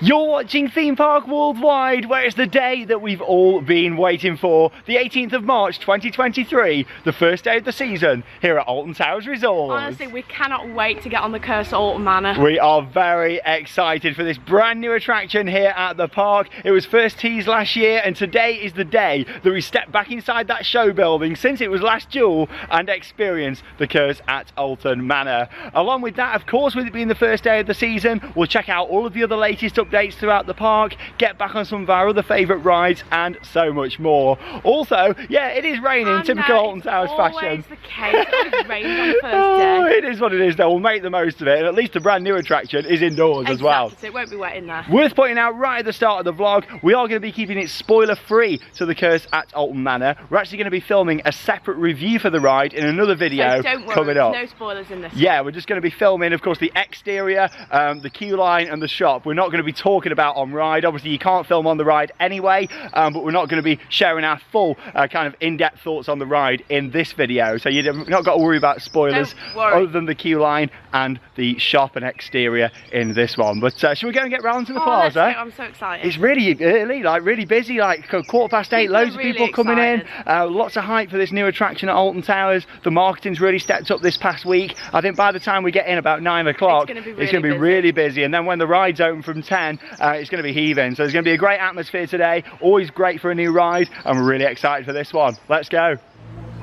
You're watching Theme Park Worldwide, where it's the day that we've all been waiting for. The 18th of March 2023, the first day of the season here at Alton Towers Resort. Honestly, we cannot wait to get on the Cursed Alton Manor. We are very excited for this brand new attraction here at the park. It was first teased last year, and today is the day that we step back inside that show building since it was last Jewel and experience the Curse at Alton Manor. Along with that, of course, with it being the first day of the season, we'll check out all of the other latest updates throughout the park, get back on some of our other favourite rides, and so much more. Also, yeah, it is raining, typical Alton Towers fashion. It's always the case. It always rains on the first day. It is what it is though. We'll make the most of it, and at least the brand new attraction is indoors as well. So it won't be wet in there. Worth pointing out right at the start of the vlog, we are going to be keeping it spoiler free to the Curse at Alton Manor. We're actually going to be filming a separate review for the ride in another video so don't worry, coming up. No spoilers in this. Yeah, we're just going to be filming, of course, the exterior, the queue line and the shop. We're not going to be talking about on ride. Obviously you can't film on the ride anyway, but we're not going to be sharing our full kind of in-depth thoughts on the ride in this video, so you've not got to worry about spoilers other than the queue line and the shop and exterior in this one. But should we go and get round to the plaza? Let's go. I'm so excited. It's really early, like really busy, like 8:15, loads of people coming in, lots of hype for this new attraction at Alton Towers. The marketing's really stepped up this past week. I think by the time we get in about 9 o'clock, it's going to be really busy, and then when the ride's open from 10, it's going to be heaving. So there's going to be a great atmosphere today, always great for a new ride, and we're really excited for this one. Let's go.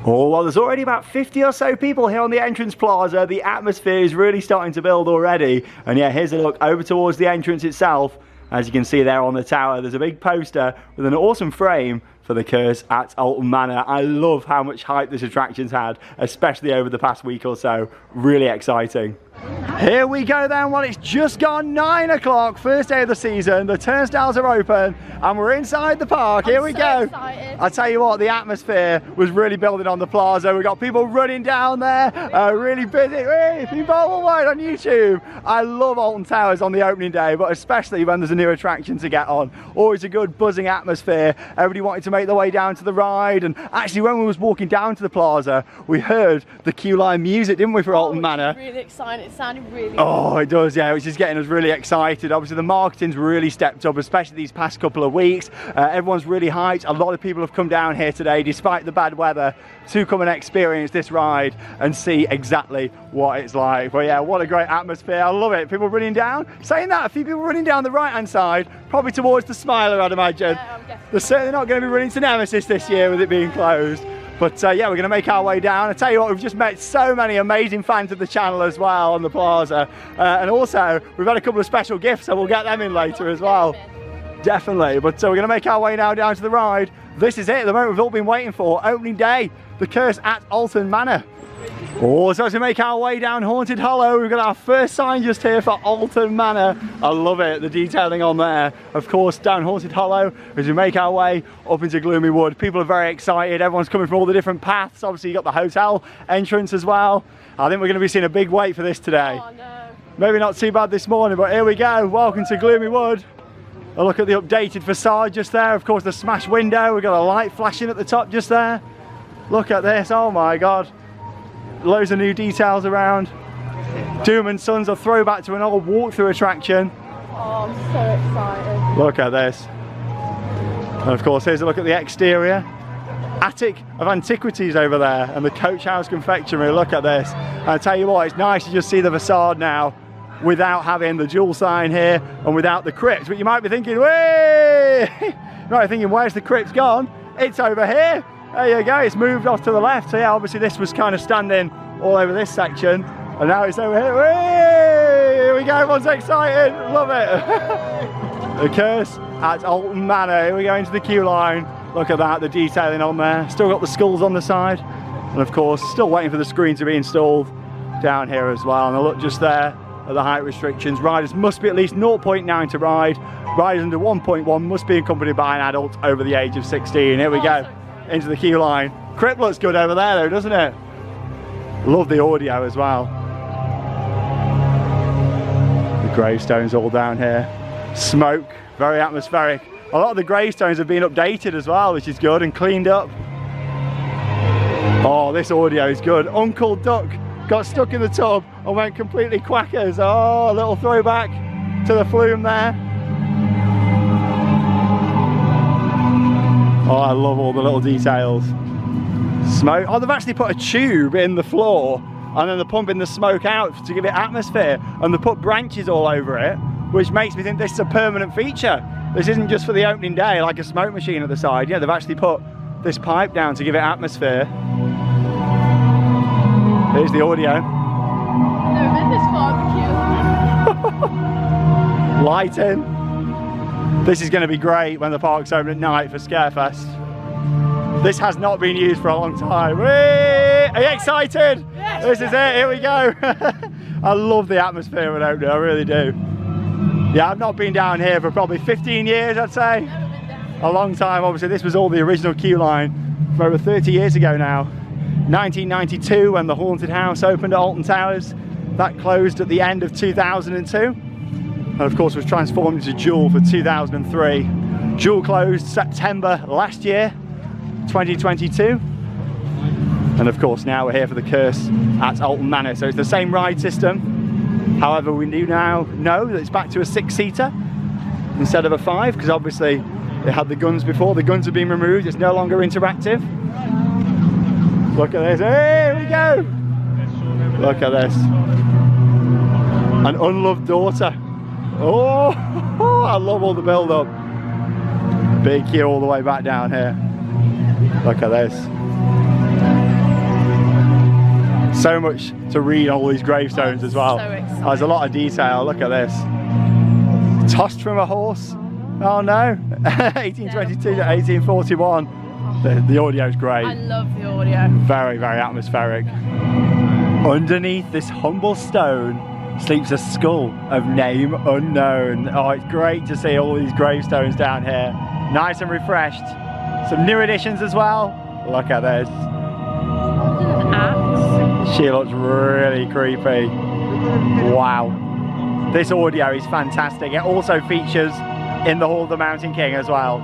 Oh, well, there's already about 50 or so people here on the entrance plaza. The atmosphere is really starting to build already. And yeah, here's a look over towards the entrance itself. As you can see there on the tower, there's a big poster with an awesome frame for the Curse at Alton Manor. I love how much hype this attraction's had, especially over the past week or so. Really exciting. Here we go then. Well, it's just gone 9 o'clock, first day of the season. The turnstiles are open and we're inside the park. Here we go. Excited. I tell you what, the atmosphere was really building on the plaza. We got people running down there, really busy. Hey, people worldwide on YouTube. I love Alton Towers on the opening day, but especially when there's a new attraction to get on. Always a good buzzing atmosphere. Everybody wanted to make their way down to the ride, and actually when we was walking down to the plaza, we heard the queue line music, didn't we, for Alton Manor? Really exciting. It sounded really good. Oh, it does, yeah, which is getting us really excited. Obviously the marketing's really stepped up, especially these past couple of weeks. Everyone's really hyped. A lot of people have come down here today, despite the bad weather, to come and experience this ride and see exactly what it's like. But yeah, what a great atmosphere. I love it. People running down. Saying that, a few people running down the right hand side, probably towards the Smiler, I'd imagine. Yeah, they're certainly not going to be running to Nemesis this year with it being closed. But yeah, we're going to make our way down. I tell you what, we've just met so many amazing fans of the channel as well on the plaza. And also, we've had a couple of special gifts, so we'll get them in later as well. Definitely. But we're going to make our way now down to the ride. This is it, the moment we've all been waiting for. Opening day, the Curse at Alton Manor. Oh, so as we make our way down Haunted Hollow, we've got our first sign just here for Alton Manor. I love it, the detailing on there. Of course, down Haunted Hollow, as we make our way up into Gloomy Wood. People are very excited, everyone's coming from all the different paths. Obviously, you've got the hotel entrance as well. I think we're going to be seeing a big wait for this today. Oh, no. Maybe not too bad this morning, but here we go. Welcome to Gloomy Wood. A look at the updated facade just there. Of course, the smashed window. We've got a light flashing at the top just there. Look at this, oh my God. Loads of new details around. Doom and Sons, a throwback to an old walkthrough attraction. Oh, I'm so excited. Look at this. And of course, here's a look at the exterior. Attic of antiquities over there, and the Coach House confectionery. Look at this. And I tell you what, it's nice to just see the facade now without having the jewel sign here and without the crypt. But you might be thinking, way! You might be thinking, where's the crypt gone? It's over here. There you go, it's moved off to the left. So yeah, obviously this was kind of standing all over this section, and now it's over here. Whee! Here we go, everyone's excited. Love it. The Curse at Alton Manor. Here we go into the queue line. Look at that, the detailing on there. Still got the skulls on the side. And of course, still waiting for the screen to be installed down here as well. And a look just there at the height restrictions. Riders must be at least 0.9 to ride. Riders under 1.1 must be accompanied by an adult over the age of 16. Here we go, into the queue line. Crypt looks good over there though, doesn't it? Love the audio as well. The gravestones all down here. Smoke, very atmospheric. A lot of the gravestones have been updated as well, which is good, and cleaned up. Oh, this audio is good. Uncle Duck got stuck in the tub and went completely quackers. Oh, a little throwback to the flume there. Oh, I love all the little details. Smoke. Oh, they've actually put a tube in the floor and then they're pumping the smoke out to give it atmosphere, and they put branches all over it, which makes me think this is a permanent feature. This isn't just for the opening day like a smoke machine at the side. Yeah, they've actually put this pipe down to give it atmosphere. Here's the audio. Never been this barbecue. Lighting. This is going to be great when the park's open at night for Scarefest. This has not been used for a long time. Whee! Are you excited? Yes, this is it, here we go. I love the atmosphere of an opening, I really do. Yeah, I've not been down here for probably 15 years, I'd say. A long time. Obviously this was all the original queue line from over 30 years ago now. 1992 when the Haunted House opened at Alton Towers. That closed at the end of 2002. And of course was transformed into Jewel for 2003. Jewel closed September last year, 2022. And of course now we're here for the Curse at Alton Manor. So it's the same ride system. However, we do now know that it's back to a 6-seater instead of a 5, because obviously it had the guns before. The guns have been removed. It's no longer interactive. Look at this. Here we go. Look at this. An unloved daughter. Oh, I love all the build-up. Big queue all the way back down here. Look at this. So much to read on all these gravestones as well. So exciting. There's a lot of detail. Look at this. Tossed from a horse. Oh no. 1822 to 1841. The audio's great. I love the audio. Very, very atmospheric. Underneath this humble stone sleeps a skull of name unknown. Oh, it's great to see all these gravestones down here. Nice and refreshed. Some new additions as well. Look at this. An axe. She looks really creepy. Wow. This audio is fantastic. It also features in the Hall of the Mountain King as well.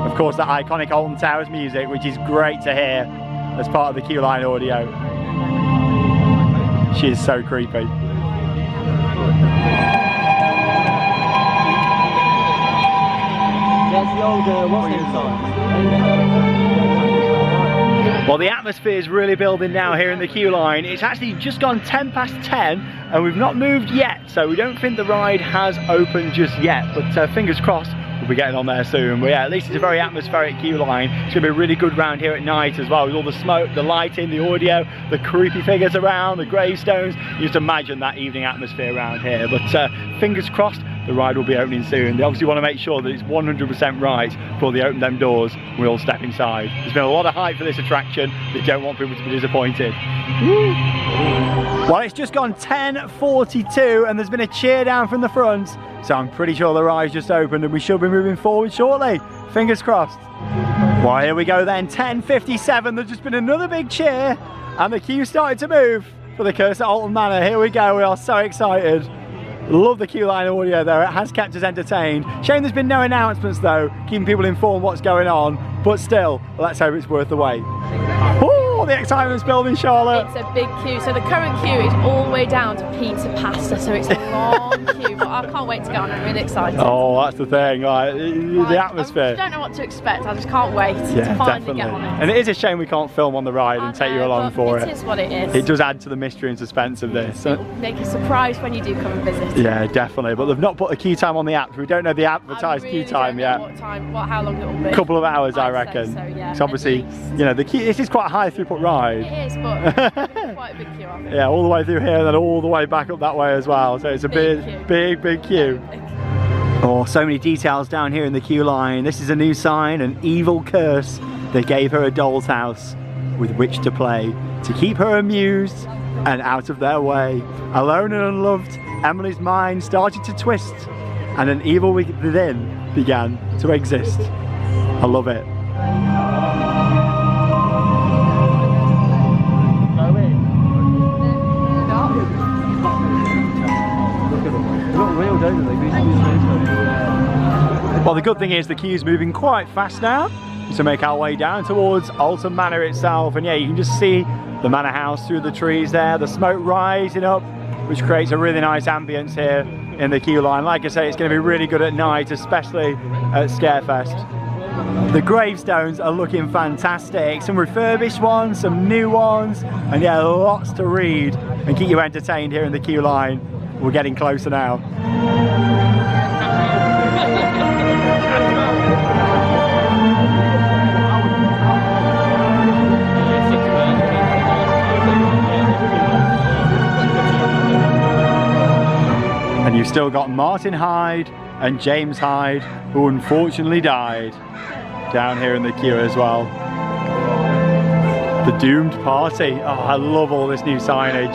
Of course, the iconic Alton Towers music, which is great to hear as part of the queue line audio. She is so creepy. There's the old, what's the song? Well, the atmosphere is really building now here in the queue line. It's actually just gone 10 past 10 and we've not moved yet, so we don't think the ride has opened just yet, but fingers crossed we'll be getting on there soon. But yeah, at least it's a very atmospheric queue line. It's going to be really good round here at night as well, with all the smoke, the lighting, the audio, the creepy figures around, the gravestones. You just imagine that evening atmosphere around here. But fingers crossed the ride will be opening soon. They obviously want to make sure that it's 100% right before they open them doors and we all step inside. There's been a lot of hype for this attraction. They don't want people to be disappointed. Woo. Well, it's just gone 10:42 and there's been a cheer down from the front, so I'm pretty sure the ride's just opened and we should be moving forward shortly. Fingers crossed. Well, here we go then, 10:57. There's just been another big cheer and the queue started to move for the Curse at Alton Manor. Here we go, we are so excited. Love the queue line audio there, it has kept us entertained. Shame there's been no announcements though, keeping people informed what's going on, but still, let's hope it's worth the wait. Oh, the excitement's building, Charlotte. It's a big queue. So the current queue is all the way down to pizza pasta, so it's a long queue, but I can't wait to get on. I'm really excited. Oh, that's the thing, like, the atmosphere. I don't know what to expect, I just can't wait to finally get on it. And it is a shame we can't film on the ride and take you along for it. It is what it is. It does add to the mystery and suspense of this. It'll make a surprise when you do come and visit. Yeah, definitely. But they've not put a queue time on the app. We don't know the advertised queue time yet. How long it will be. A couple of hours, I reckon. So, yeah, so obviously, you know, the queue. This is quite a high throughput ride. It is, but quite a big queue. I think. Yeah, all the way through here and then all the way back up that way as well. So it's a big queue. Oh, so many details down here in the queue line. This is a new sign, an evil curse. They gave her a doll's house with which to play, to keep her amused and out of their way. Alone and unloved, Emily's mind started to twist and an evil within began to exist. I love it. Well, the good thing is the queue's moving quite fast now to make our way down towards Alton Manor itself, and yeah, you can just see the manor house through the trees there, the smoke rising up, which creates a really nice ambience here in the queue line. Like I say, it's going to be really good at night, especially at Scarefest. The gravestones are looking fantastic. Some refurbished ones, some new ones, and yeah, lots to read and keep you entertained here in the queue line. We're getting closer now. And you've still got Martin Hyde and James Hyde, who unfortunately died, down here in the queue as well. The Doomed Party. Oh, I love all this new signage.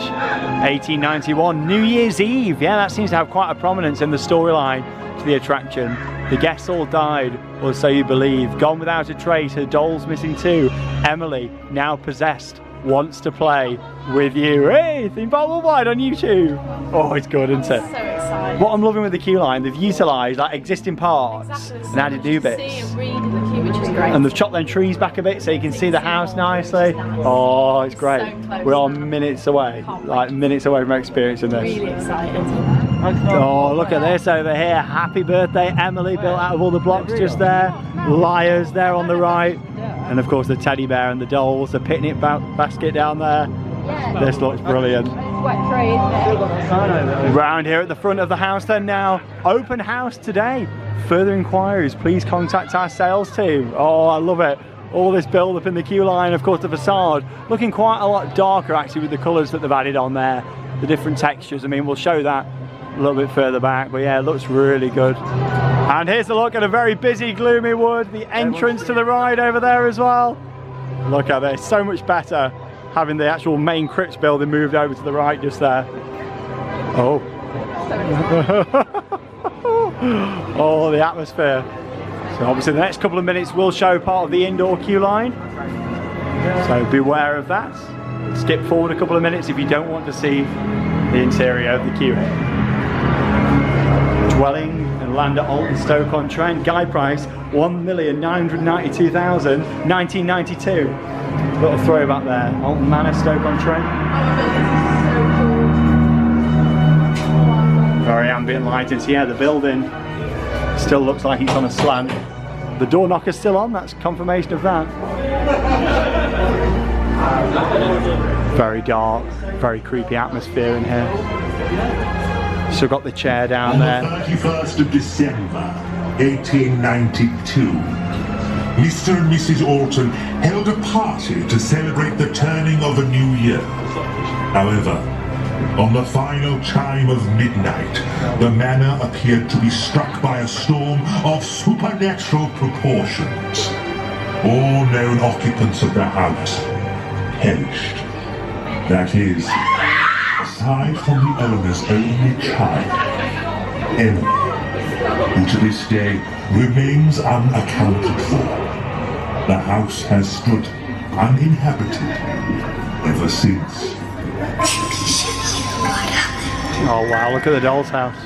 1891, New Year's Eve. Yeah, that seems to have quite a prominence in the storyline to the attraction. The guests all died, or so you believe. Gone without a trace, her doll's missing too. Emily, now possessed, wants to play with you. Hey, theme park worldwide on YouTube. Oh, it's good, isn't it? So excited. What I'm loving with the queue line, they've utilised like existing parts and added new bits. See and read in the queue, which is great. And they've chopped them trees back a bit so you can see the house nicely. Oh, it's great. So close We're now. minutes away, like minutes away from experiencing this. Really excited. Oh, look at this over here. Happy birthday, Emily, built out of all the blocks just there. Liars there on the right. And of course the teddy bear and the dolls, the picnic basket down there. This looks brilliant. Round here at the front of the house then now. Open house today. Further inquiries, please contact our sales team. Oh, I love it. All this build up in the queue line, of course the facade looking quite a lot darker actually with the colours that they've added on there. The different textures, I mean we'll show that a little bit further back, but yeah, it looks really good. And here's a look at a very busy Gloomy Wood, the entrance to the ride over there as well. Look at this, so much better having the actual main crypt building moved over to the right just there. Oh. Oh, the atmosphere. So obviously the next couple of minutes will show part of the indoor queue line. So beware of that. Skip forward a couple of minutes if you don't want to see the interior of the queue here. Dwelling and land at Alton Stoke-on-Trent. Guide price $1,992,000, 1992. Little throwback there. Alton Manor, Stoke-on-Trent. Very ambient lighting. So yeah, the building still looks like it's on a slant. The door knocker's still on. That's confirmation of that. Very dark, very creepy atmosphere in here. Still got the chair down there. On the 31st of December, 1892, Mr. and Mrs. Alton held a party to celebrate the turning of a new year. However, on the final chime of midnight, the manor appeared to be struck by a storm of supernatural proportions. All known occupants of the house perished. That is, aside from the owner's only child, Emily, who to this day remains unaccounted for. The house has stood uninhabited ever since. Oh wow, look at the doll's house.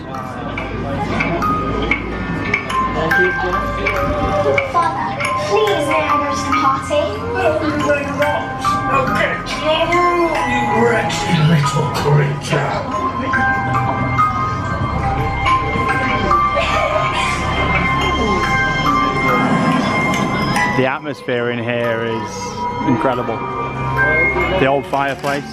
Father, please may I go to the party? No, you may not. I'll get you, you wretched little creature. The atmosphere in here is incredible. The old fireplace.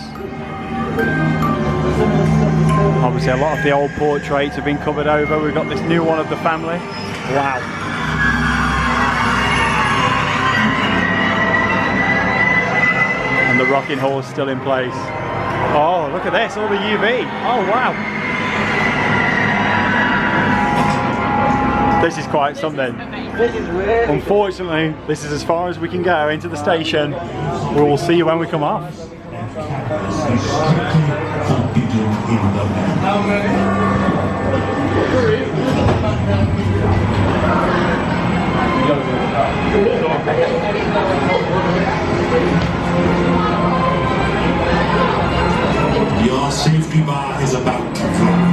Obviously a lot of the old portraits have been covered over. We've got this new one of the family. Wow. And the rocking horse still in place. Oh, look at this, all the UV. Oh, wow. This is quite something. Unfortunately, this is as far as we can go into the station. We will see you when we come off. Your safety bar is about to drop.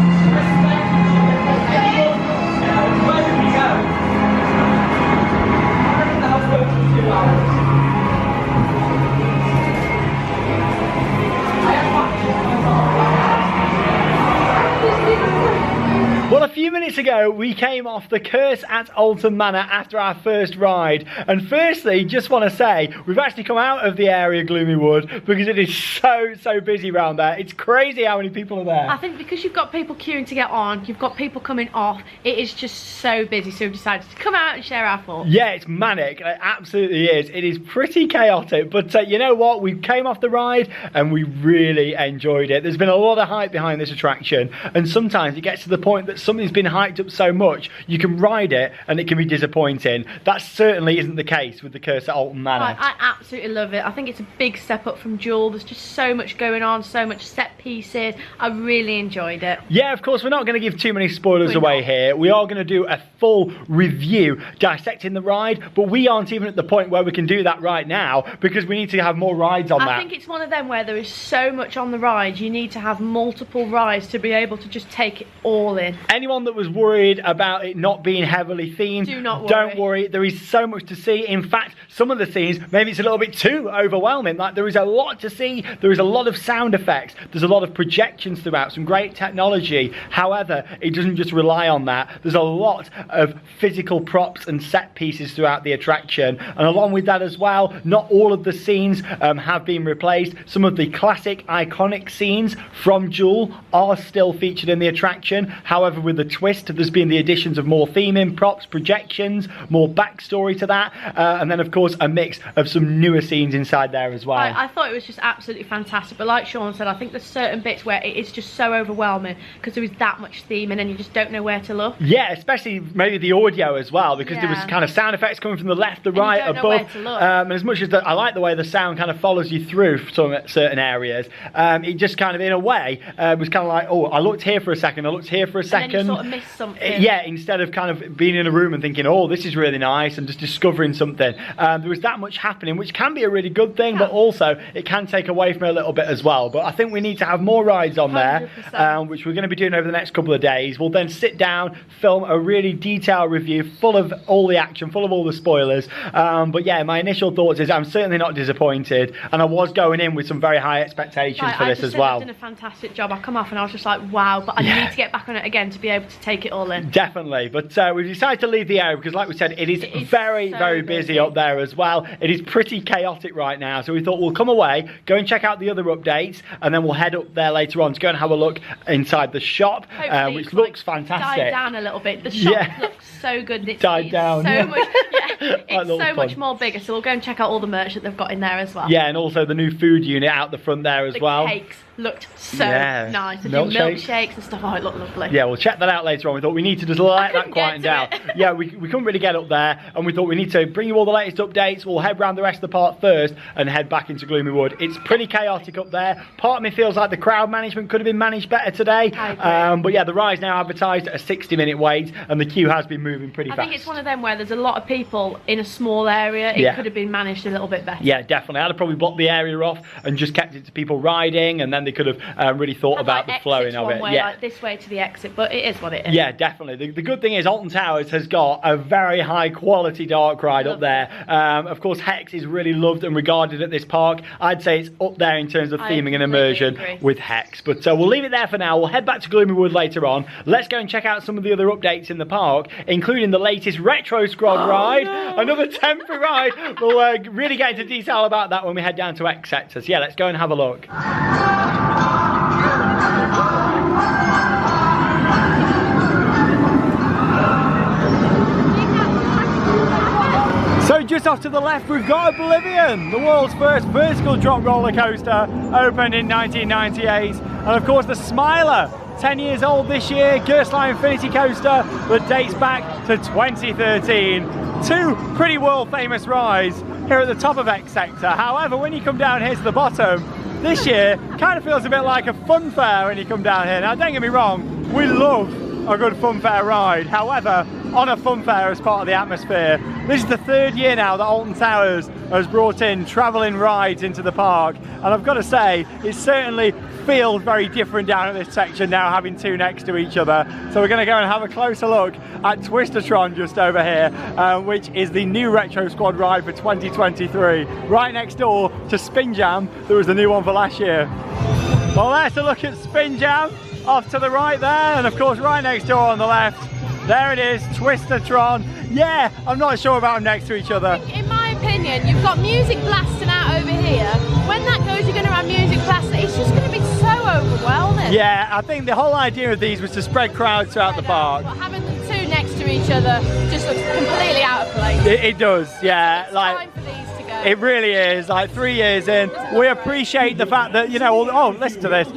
Well, a few minutes ago, we came off the Curse at Alton Manor after our first ride. And firstly, just want to say, we've actually come out of the area Gloomy Wood because it is so busy around there. It's crazy how many people are there. I think because you've got people queuing to get on, you've got people coming off, it is just so busy. So we've decided to come out and share our thoughts. Yeah, it's manic. It absolutely is. It is pretty chaotic. But you know what? We came off the ride and we really enjoyed it. There's been a lot of hype behind this attraction. And sometimes it gets to the point that something's been hyped up so much, you can ride it and it can be disappointing. That certainly isn't the case with the Curse at Alton Manor. I absolutely love it. I think it's a big step up from Jewel. There's just so much going on, so much set pieces. I really enjoyed it. Yeah, of course, we're not going to give too many spoilers away here. We are going to do a full review dissecting the ride, but we aren't even at the point where we can do that right now because we need to have more rides on that. I think it's one of them where there is so much on the ride, you need to have multiple rides to be able to just take it all in. Anyone that was worried about it not being heavily themed, don't worry. There is so much to see. In fact, some of the scenes, maybe it's a little bit too overwhelming. Like, there is a lot to see. There is a lot of sound effects. There's a lot of projections throughout, some great technology. However, it doesn't just rely on that. There's a lot of physical props and set pieces throughout the attraction. And along with that as well, not all of the scenes have been replaced. Some of the classic iconic scenes from Jewel are still featured in the attraction. However, with the twist, there's been the additions of more theming, props, projections, more backstory to that, and then of course a mix of some newer scenes inside there as well. I thought it was just absolutely fantastic, but like Sean said, I think there's certain bits where it is just so overwhelming because there is that much theming and you just don't know where to look. Yeah, especially maybe the audio as well, because there was kind of sound effects coming from the left, the right, above, and as much as I like the way the sound kind of follows you through some certain areas, it just kind of in a way was kind of like, oh, I looked here for a second, I looked here for a second, and then you sort of missed something. Yeah, instead of kind of being in a room and thinking, oh, this is really nice, and just discovering something. There was that much happening, which can be a really good thing, but also it can take away from it a little bit as well. But I think we need to have more rides on there, which we're going to be doing over the next couple of days. We'll then sit down, film a really detailed review full of all the action, full of all the spoilers. But yeah, my initial thoughts is I'm certainly not disappointed, and I was going in with some very high expectations for this as well. I've done a fantastic job. I come off and I was just like, wow, but I need to get back on it again to be able to take it all in. Definitely, but we decided to leave the area because, like we said, it is very busy up there as well. It is pretty chaotic right now, so we thought we'll come away, go and check out the other updates, and then we'll head up there later on to go and have a look inside the shop, which looks fantastic. Died down a little bit. The shop looks so good. It's died down. So much, it's so much more bigger. So we'll go and check out all the merch that they've got in there as well. Yeah, and also the new food unit out the front there as well. The cakes looked so nice. The milkshakes and stuff. Oh, it looked lovely. Yeah, we'll check that out later on. We thought we need to just let that quieten down. Yeah, we couldn't really get up there, and we thought we need to bring you all the latest updates. We'll head round the rest of the park first and head back into Gloomy Wood. It's pretty chaotic up there. Part of me feels like the crowd management could have been managed better today. But yeah, the ride's now advertised at a 60-minute wait, and the queue has been moving pretty fast. I think it's one of them where there's a lot of people in a small area. It could have been managed a little bit better. Yeah, definitely. I'd have probably blocked the area off and just kept it to people riding, and then they could have really thought about the flowing of it. Like this way to the exit, but it is what it is. Yeah, definitely. The good thing is Alton Towers has got a very high quality dark ride up there. Of course, Hex is really loved and regarded at this park. I'd say it's up there in terms of theming and immersion with Hex. But we'll leave it there for now. We'll head back to Gloomy Wood later on. Let's go and check out some of the other updates in the park, including the latest Retro Squad ride. Another temporary ride. We'll really get into detail about that when we head down to X Sector. So yeah, let's go and have a look. So just off to the left, we've got Oblivion, the world's first vertical drop roller coaster, opened in 1998. And of course the Smiler, 10 years old this year, Gerstlauer Infinity Coaster that dates back to 2013. Two pretty world famous rides here at the top of X Sector. However, when you come down here to the bottom, this year kind of feels a bit like a fun fair when you come down here. Now don't get me wrong, we love a good fun fair ride. However, on a fun fair as part of the atmosphere, this is the third year now that Alton Towers has brought in travelling rides into the park, and I've got to say it certainly feels very different down at this section now, having two next to each other. So we're going to go and have a closer look at Twistatron just over here, which is the new Retro Squad ride for 2023, right next door to Spin Jam. There was the new one for last year. Well, there's a look at Spin Jam off to the right there, and of course right next door on the left There it is, Twistatron. Yeah, I'm not sure about them next to each other. In my opinion, you've got music blasting out over here. When that goes, you're going to have music blasting. It's just going to be so overwhelming. Yeah, I think the whole idea of these was to spread crowds throughout the park. But having them two next to each other just looks completely out of place. It does, yeah. It's like time for these to go. it really is. Like 3 years in, we appreciate the fact that, you know, oh, listen to this. I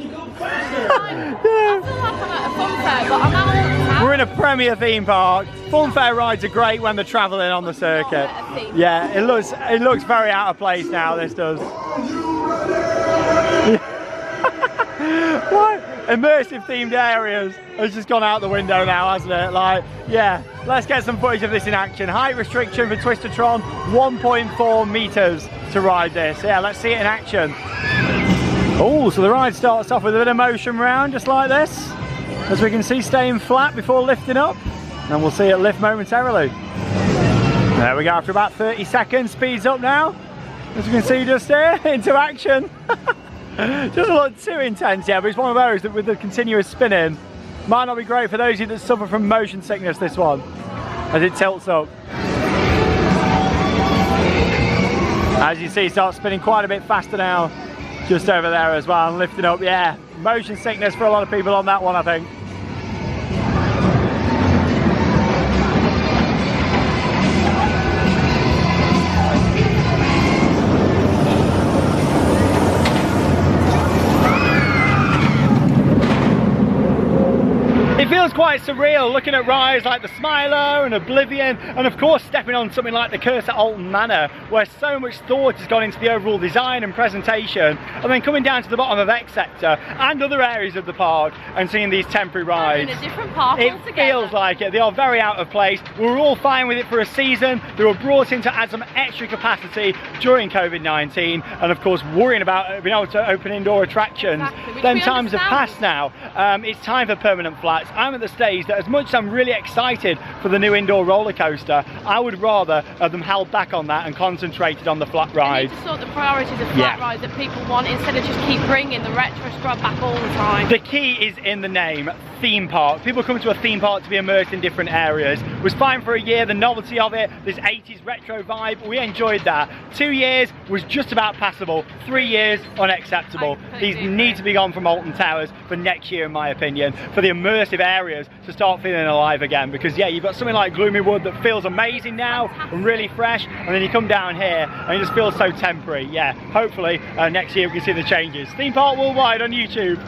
feel like I'm at a fun fair, but I'm out. We're in a premier theme park. Fun fair rides are great when they're travelling on the circuit. Yeah, it looks very out of place now, this does. What? Immersive themed areas has just gone out the window now, hasn't it? Like, yeah, let's get some footage of this in action. Height restriction for Twistatron, 1.4 meters to ride this. Yeah, let's see it in action. Oh, so the ride starts off with a bit of motion round, just like this. As we can see, staying flat before lifting up. And we'll see it lift momentarily. There we go, after about 30 seconds, speeds up now. As you can see just here, into action. Just a little too intense, yeah, but it's one of those that with the continuous spinning, might not be great for those of you that suffer from motion sickness, this one, as it tilts up. As you see, it starts spinning quite a bit faster now, just over there as well, and lifting up, yeah. Motion sickness for a lot of people on that one, I think. It feels quite surreal looking at rides like the Smiler and Oblivion, and of course stepping on something like the Curse at Alton Manor, where so much thought has gone into the overall design and presentation, and then coming down to the bottom of X Sector and other areas of the park and seeing these temporary rides. In a different park It altogether. feels like it. They are very out of place. We were all fine with it for a season. They were brought in to add some extra capacity during COVID-19, and of course worrying about being able to open indoor attractions. Exactly, which Them we times have understand. passed now. It's time for permanent flats. I'm at the stage that as much as I'm really excited for the new indoor roller coaster, I would rather have them held back on that and concentrated on the flat They rides. need to sort the priorities of flat rides that people want instead of just keep bringing the retro scrub back all the time. The key is in the name, theme park. People come to a theme park to be immersed in different areas. It was fine for a year, the novelty of it, this 80s retro vibe, we enjoyed that. 2 years was just about passable, 3 years unacceptable. I These completely need agree. to be gone from Alton Towers for next year, in my opinion, for the immersive areas to start feeling alive again, because yeah, you've got something like Gloomy Wood that feels amazing now and really fresh, and then you come down here and it just feels so temporary. Yeah, hopefully next year we can see the changes. Theme Park Worldwide on YouTube.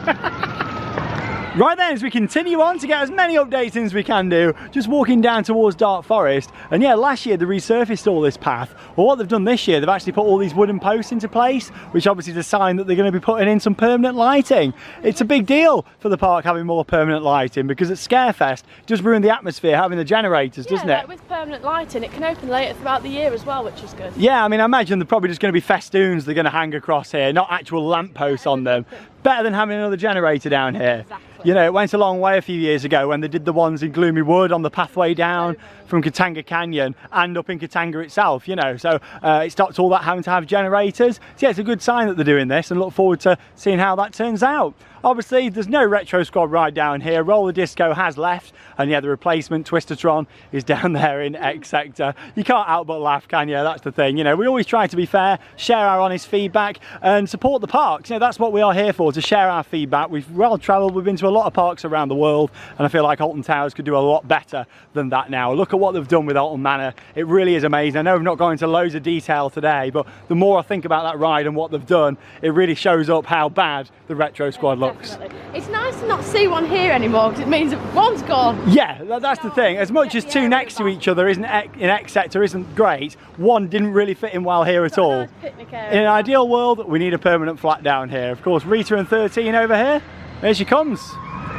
Right then, as we continue on to get as many updates in as we can do, just walking down towards Dark Forest, and yeah, last year they resurfaced all this path. Well, what they've done this year, they've actually put all these wooden posts into place, which obviously is a sign that they're going to be putting in some permanent lighting. It's a big deal for the park having more permanent lighting, because at Scarefest, it just ruined the atmosphere having the generators, doesn't like it? with permanent lighting, it can open later throughout the year as well, which is good. Yeah, I mean, I imagine they're probably just going to be festoons they're going to hang across here, not actual lampposts on them. Better than having another generator down here. Exactly. You know, it went a long way a few years ago when they did the ones in Gloomy Wood on the pathway down from Katanga Canyon and up in Katanga itself, you know, so it stopped all that having to have generators. So yeah, it's a good sign that they're doing this, and look forward to seeing how that turns out. Obviously, there's no Retro Squad ride down here. Roller Disco has left, and yeah, the replacement Twistatron is down there in X Sector. You can't help but laugh, can you? That's the thing. You know, we always try to be fair, share our honest feedback, and support the parks. You know, that's what we are here for, to share our feedback. We've well travelled. We've been to a lot of parks around the world, and I feel like Alton Towers could do a lot better than that now. Look at what they've done with Alton Manor. It really is amazing. I know we've not gone into loads of detail today, but the more I think about that ride and what they've done, it really shows up how bad the Retro Squad looks. Definitely. It's nice to not see one here anymore, because it means that one's gone. Yeah, that's the thing. As much as two next to each other in X Sector isn't great, one didn't really fit in well here at all. Nice picnic area. In an ideal world, we need a permanent flat down here. Of course, Rita and 13 over here. There she comes.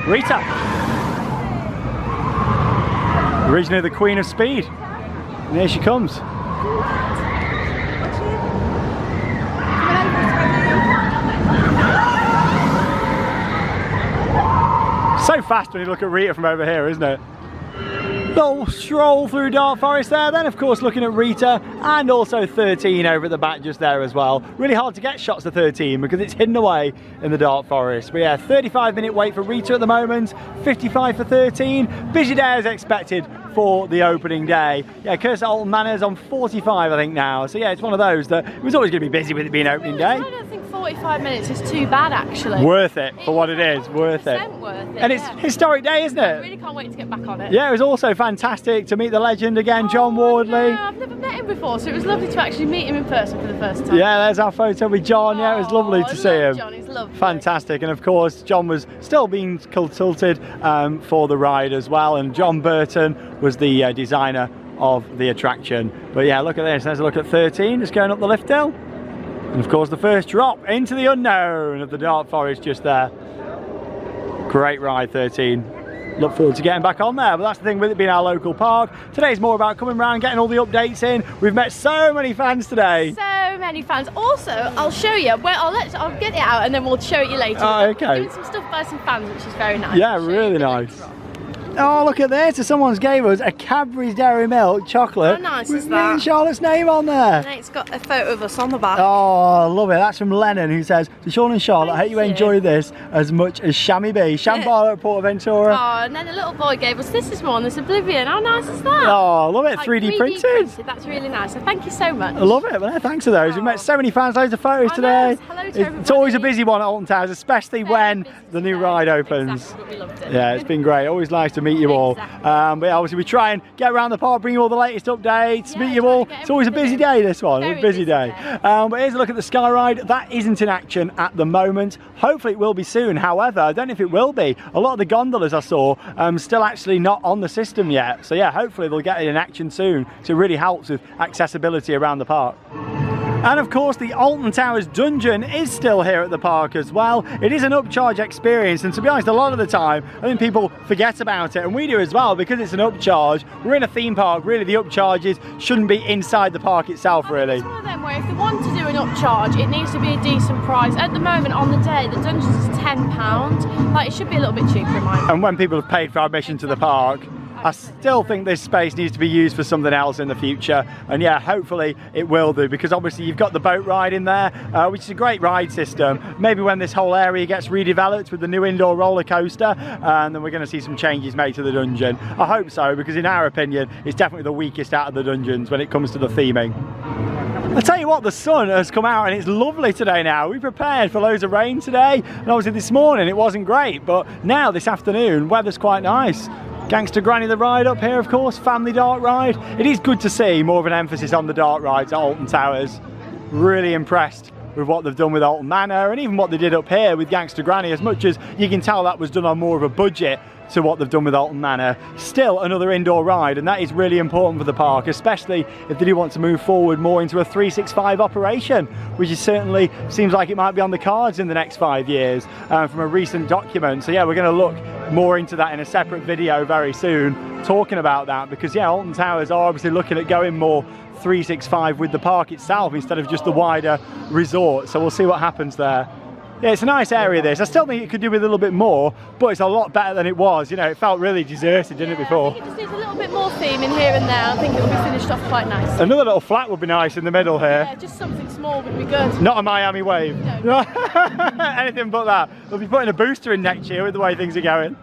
Rita. Originally the Queen of Speed. And here she comes. So fast when you look at Rita from over here, isn't it? Little stroll through Dark Forest there, then of course looking at Rita and also 13 over at the back just there as well. Really hard to get shots of 13 because it's hidden away in the Dark Forest. But yeah, 35-minute wait for Rita at the moment, 55 for 13. Busy day as expected for the opening day. Yeah, Curse at Alton Manor is on 45 I think now. So yeah, it's one of those that it was always going to be busy with it being opening day. I don't think 45 minutes is too bad actually. Worth it for what it is, worth it. Worth it. And it's historic day, isn't it? I really can't wait to get back on it. Yeah, it was also fantastic to meet the legend again, John Wardley. Yeah, I've never met him before, so it was lovely to actually meet him in person for the first time. Yeah, there's our photo with John. Yeah, it was lovely to see him. John, he's lovely. Fantastic. And of course, John was still being consulted for the ride as well. And John Burton was the designer of the attraction. But yeah, look at this. There's a look at 13, just going up the lift hill. And of course, the first drop into the unknown of the Dark Forest just there. Great ride, 13. Look forward to getting back on there, but that's the thing with it being our local park. Today's more about coming around, getting all the updates in. We've met so many fans today. So many fans. Also, I'll show you. Well, I'll get it out and then we'll show it you later. Oh, okay. Doing some stuff by some fans, which is very nice. Yeah, really nice. Oh, look at this. Someone's gave us a Cadbury's Dairy Milk chocolate. How nice with is me and that? Charlotte's name on there. And it's got a photo of us on the back. Oh, love it. That's from Lennon, who says, to Sean and Charlotte, I hope you enjoy this as much as Shammy B. Shambhala at Portaventura. Oh, and then a little boy gave us this one, this Oblivion. How nice is that? Oh, love it. Like 3D printed. That's really nice. So thank you so much. I love it. Well, yeah, thanks to those. We've met so many fans, loads of photos today. Hello to It's always a busy one at Alton Towers, especially when the new ride opens. Exactly, but we loved it. Yeah, it's been great. Always nice to meet you all. Exactly. But yeah, obviously we try and get around the park, bring you all the latest updates, Yeah, meet you try all. to get It's always a busy day, this one. Very a busy busy day. day. But here's a look at the Sky Ride. That isn't in action at the moment. Hopefully it will be soon. However, I don't know if it will be. A lot of the gondolas I saw still actually not on the system yet. So yeah, hopefully they'll get it in action soon. So it really helps with accessibility around the park. And of course the Alton Towers dungeon is still here at the park as well. It is an upcharge experience, and to be honest, a lot of the time I think people forget about it, and we do as well, because it's an upcharge. We're in a theme park, really the upcharges shouldn't be inside the park itself really. It's one of them where if they want to do an upcharge, it needs to be a decent price. At the moment on the day, the dungeons is £10. Like, it should be a little bit cheaper in my opinion. And when people have paid for admission to the park, I still think this space needs to be used for something else in the future, and yeah, hopefully it will do, because obviously you've got the boat ride in there, which is a great ride system. Maybe when this whole area gets redeveloped with the new indoor roller coaster, and then we're going to see some changes made to the dungeon. I hope so, because in our opinion it's definitely the weakest out of the dungeons when it comes to the theming. I tell you what, the sun has come out and it's lovely today now. We prepared for loads of rain today, and obviously this morning it wasn't great, but now this afternoon weather's quite nice. Gangster Granny the ride up here, of course, family dark ride. It is good to see more of an emphasis on the dark rides at Alton Towers. Really impressed with what they've done with Alton Manor, and even what they did up here with Gangster Granny, as much as you can tell that was done on more of a budget to what they've done with Alton Manor. Still another indoor ride, and that is really important for the park, especially if they do want to move forward more into a 365 operation, which is certainly seems like it might be on the cards in the next 5 years from a recent document. So yeah, we're going to look more into that in a separate video very soon, talking about that, because yeah, Alton Towers are obviously looking at going more 365 with the park itself instead of just the wider resort. So we'll see what happens there. Yeah, it's a nice area this. I still think it could do with a little bit more, but it's a lot better than it was. You know, it felt really deserted, didn't it, before? I think it just needs a little bit more theme in here and there. I think it'll be finished off quite nice. Another little flat would be nice in the middle here. Yeah, just something small would be good. Not a Miami wave. No. Anything but that. We'll be putting a booster in next year with the way things are going.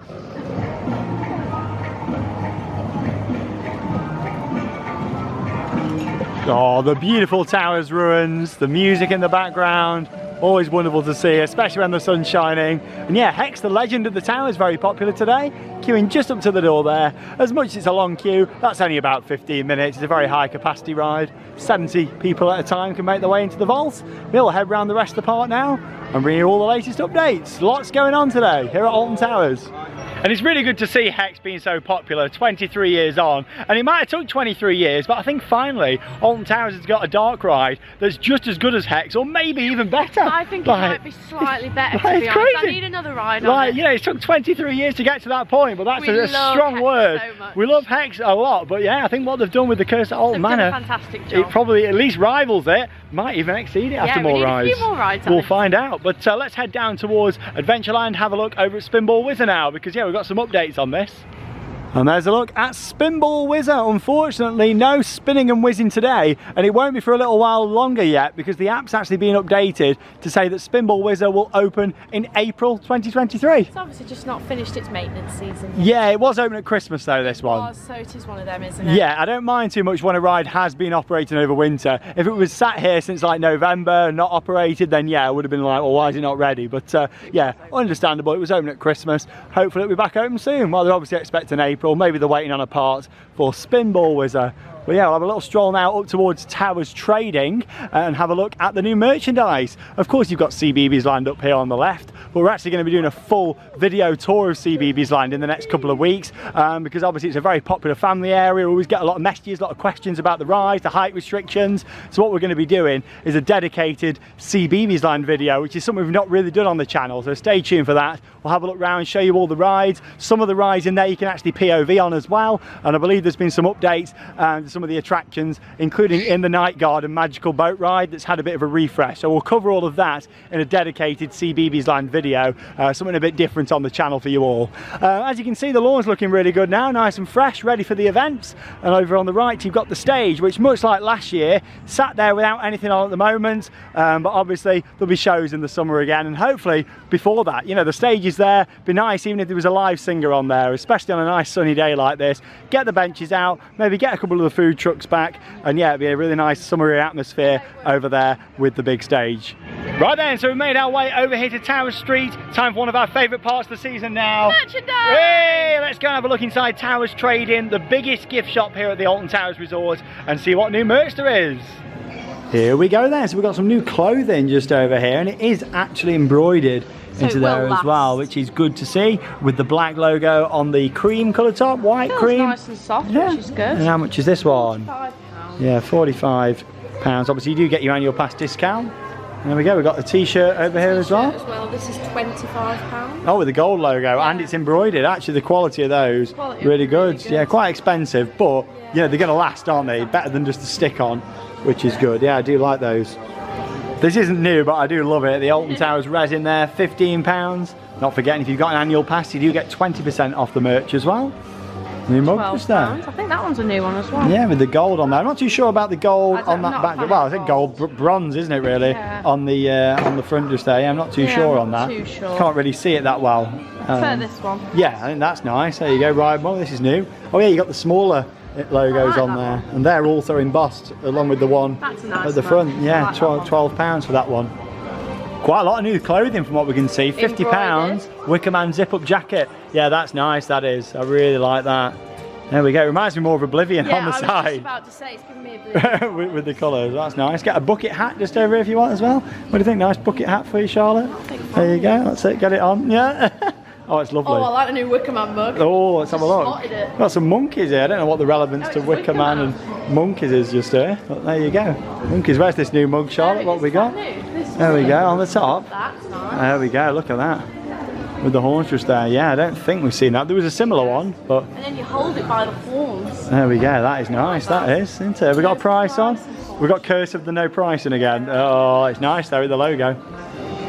Oh, the beautiful Towers ruins, the music in the background. Always wonderful to see, especially when the sun's shining. And yeah, Hex, the legend of the tower, is very popular today. Queuing just up to the door there. As much as it's a long queue, that's only about 15 minutes. It's a very high capacity ride. 70 people at a time can make their way into the vault. We'll head round the rest of the park now and bring you all the latest updates. Lots going on today here at Alton Towers. And it's really good to see Hex being so popular 23 years on. And it might have took 23 years, but I think finally Alton Towers has got a dark ride that's just as good as Hex, or maybe even better. I think it might be slightly better, to be honest. Crazy. I need another ride on Like, it. you know, it took 23 years to get to that point, but that's We a love strong Hex word. so much. We love Hex a lot, but yeah, I think what they've done with the Curse at Alton They've done a Manor, fantastic job. it probably at least rivals it, might even exceed it after we more need rides. a few more rides, We'll Alex. find out, but let's head down towards Adventureland, have a look over at Spinball Whizzer now, because yeah, we've got some updates on this. And there's a look at Spinball Whizzer. Unfortunately, no spinning and whizzing today, and it won't be for a little while longer yet because the app's actually been updated to say that Spinball Whizzer will open in April 2023. It's obviously just not finished its maintenance season yet. Yeah, it was open at Christmas though, this one. So it is one of them, isn't it? Yeah, I don't mind too much when a ride has been operating over winter. If it was sat here since like November and not operated, then yeah, I would have been like, well, why is it not ready? But yeah, understandable. It was open at Christmas. Hopefully it'll be back open soon. Well, they're obviously expecting April. Maybe they're waiting on a part for Spinball Whizzer. But yeah, we'll have a little stroll now up towards Towers Trading and have a look at the new merchandise. Of course, you've got CBeebies Land up here on the left, but we're actually going to be doing a full video tour of CBeebies Land in the next couple of weeks because obviously it's a very popular family area. We always get a lot of messages, a lot of questions about the rides, the height restrictions. So what we're going to be doing is a dedicated CBeebies Land video, which is something we've not really done on the channel. So stay tuned for that. We'll have a look around, show you all the rides. Some of the rides in there you can actually POV on as well. And I believe there's been some updates and some of the attractions, including in the Night Garden magical boat ride that's had a bit of a refresh. So we'll cover all of that in a dedicated CBeebies Land video, something a bit different on the channel for you all. As you can see, the lawn's looking really good now, nice and fresh, ready for the events. And over on the right, you've got the stage, which much like last year, sat there without anything on at the moment. But obviously there'll be shows in the summer again, and hopefully before that, you know, the stage is there. Be nice even if there was a live singer on there, especially on a nice sunny day like this. Get the benches out, maybe get a couple of the food trucks back, and yeah, it'd be a really nice summery atmosphere over there with the big stage. Right then, so we've made our way over here to Towers Street. Time for one of our favourite parts of the season now. Merchandise! Hey, let's go and have a look inside Towers Trading, the biggest gift shop here at the Alton Towers Resort, and see what new merch there is. Here we go then, so we've got some new clothing just over here, and it is actually embroidered into there as well, which is good to see, with the black logo on the cream colour top, white cream. Nice and soft, which is good. And how much is this one? £45. Yeah, £45. Obviously you do get your annual pass discount. There we go, we've got the t-shirt over here as well. This is £25. Oh, with the gold logo, and it's embroidered. Actually, the quality of those, really good. Yeah, quite expensive, but yeah, they're going to last, aren't they? Better than just a stick-on, which is good. Yeah, I do like those. This isn't new, but I do love it. The Alton Towers resin there, £15. Not forgetting, if you've got an annual pass, you do get 20% off the merch as well. New mug just there. I think that one's a new one as well. Yeah, with the gold on there. I'm not too sure about the gold on that back. Well, I think gold, bronze, isn't it really? Yeah. On the front just there. Yeah, I'm not too sure on that. Too sure. Can't really see it that well. Prefer this one. Yeah, I think that's nice. There you go, right. Well, this is new. Oh yeah, you got the smaller logos on there, and they're also embossed along with the one at the front. Yeah, £12 for that one. Quite a lot of new clothing from what we can see. £50. Wicker Man zip-up jacket. Yeah, that's nice. That is. I really like that. There we go. It reminds me more of Oblivion on the side. I was just about to say, it's giving me Oblivion. with the colours. That's nice. Get a bucket hat just over here if you want as well. What do you think? Nice bucket hat for you, Charlotte. There you go. That's it. Get it on. Yeah. Oh, it's lovely. Oh, I like the new Wicker Man mug. Oh, let's have a look. We've got some monkeys here. I don't know what the relevance to Wicker Man and monkeys is just here. But there you go. Monkeys. Where's this new mug, Charlotte? What we got? There we go. On the top. That's nice. There we go. Look at that. With the horns just there. Yeah, I don't think we've seen that. There was a similar one, but... And then you hold it by the horns. There we go. That is nice. That is, isn't it? Have we got a price on? We've got Curse of the No Pricing again. Oh, it's nice though with the logo.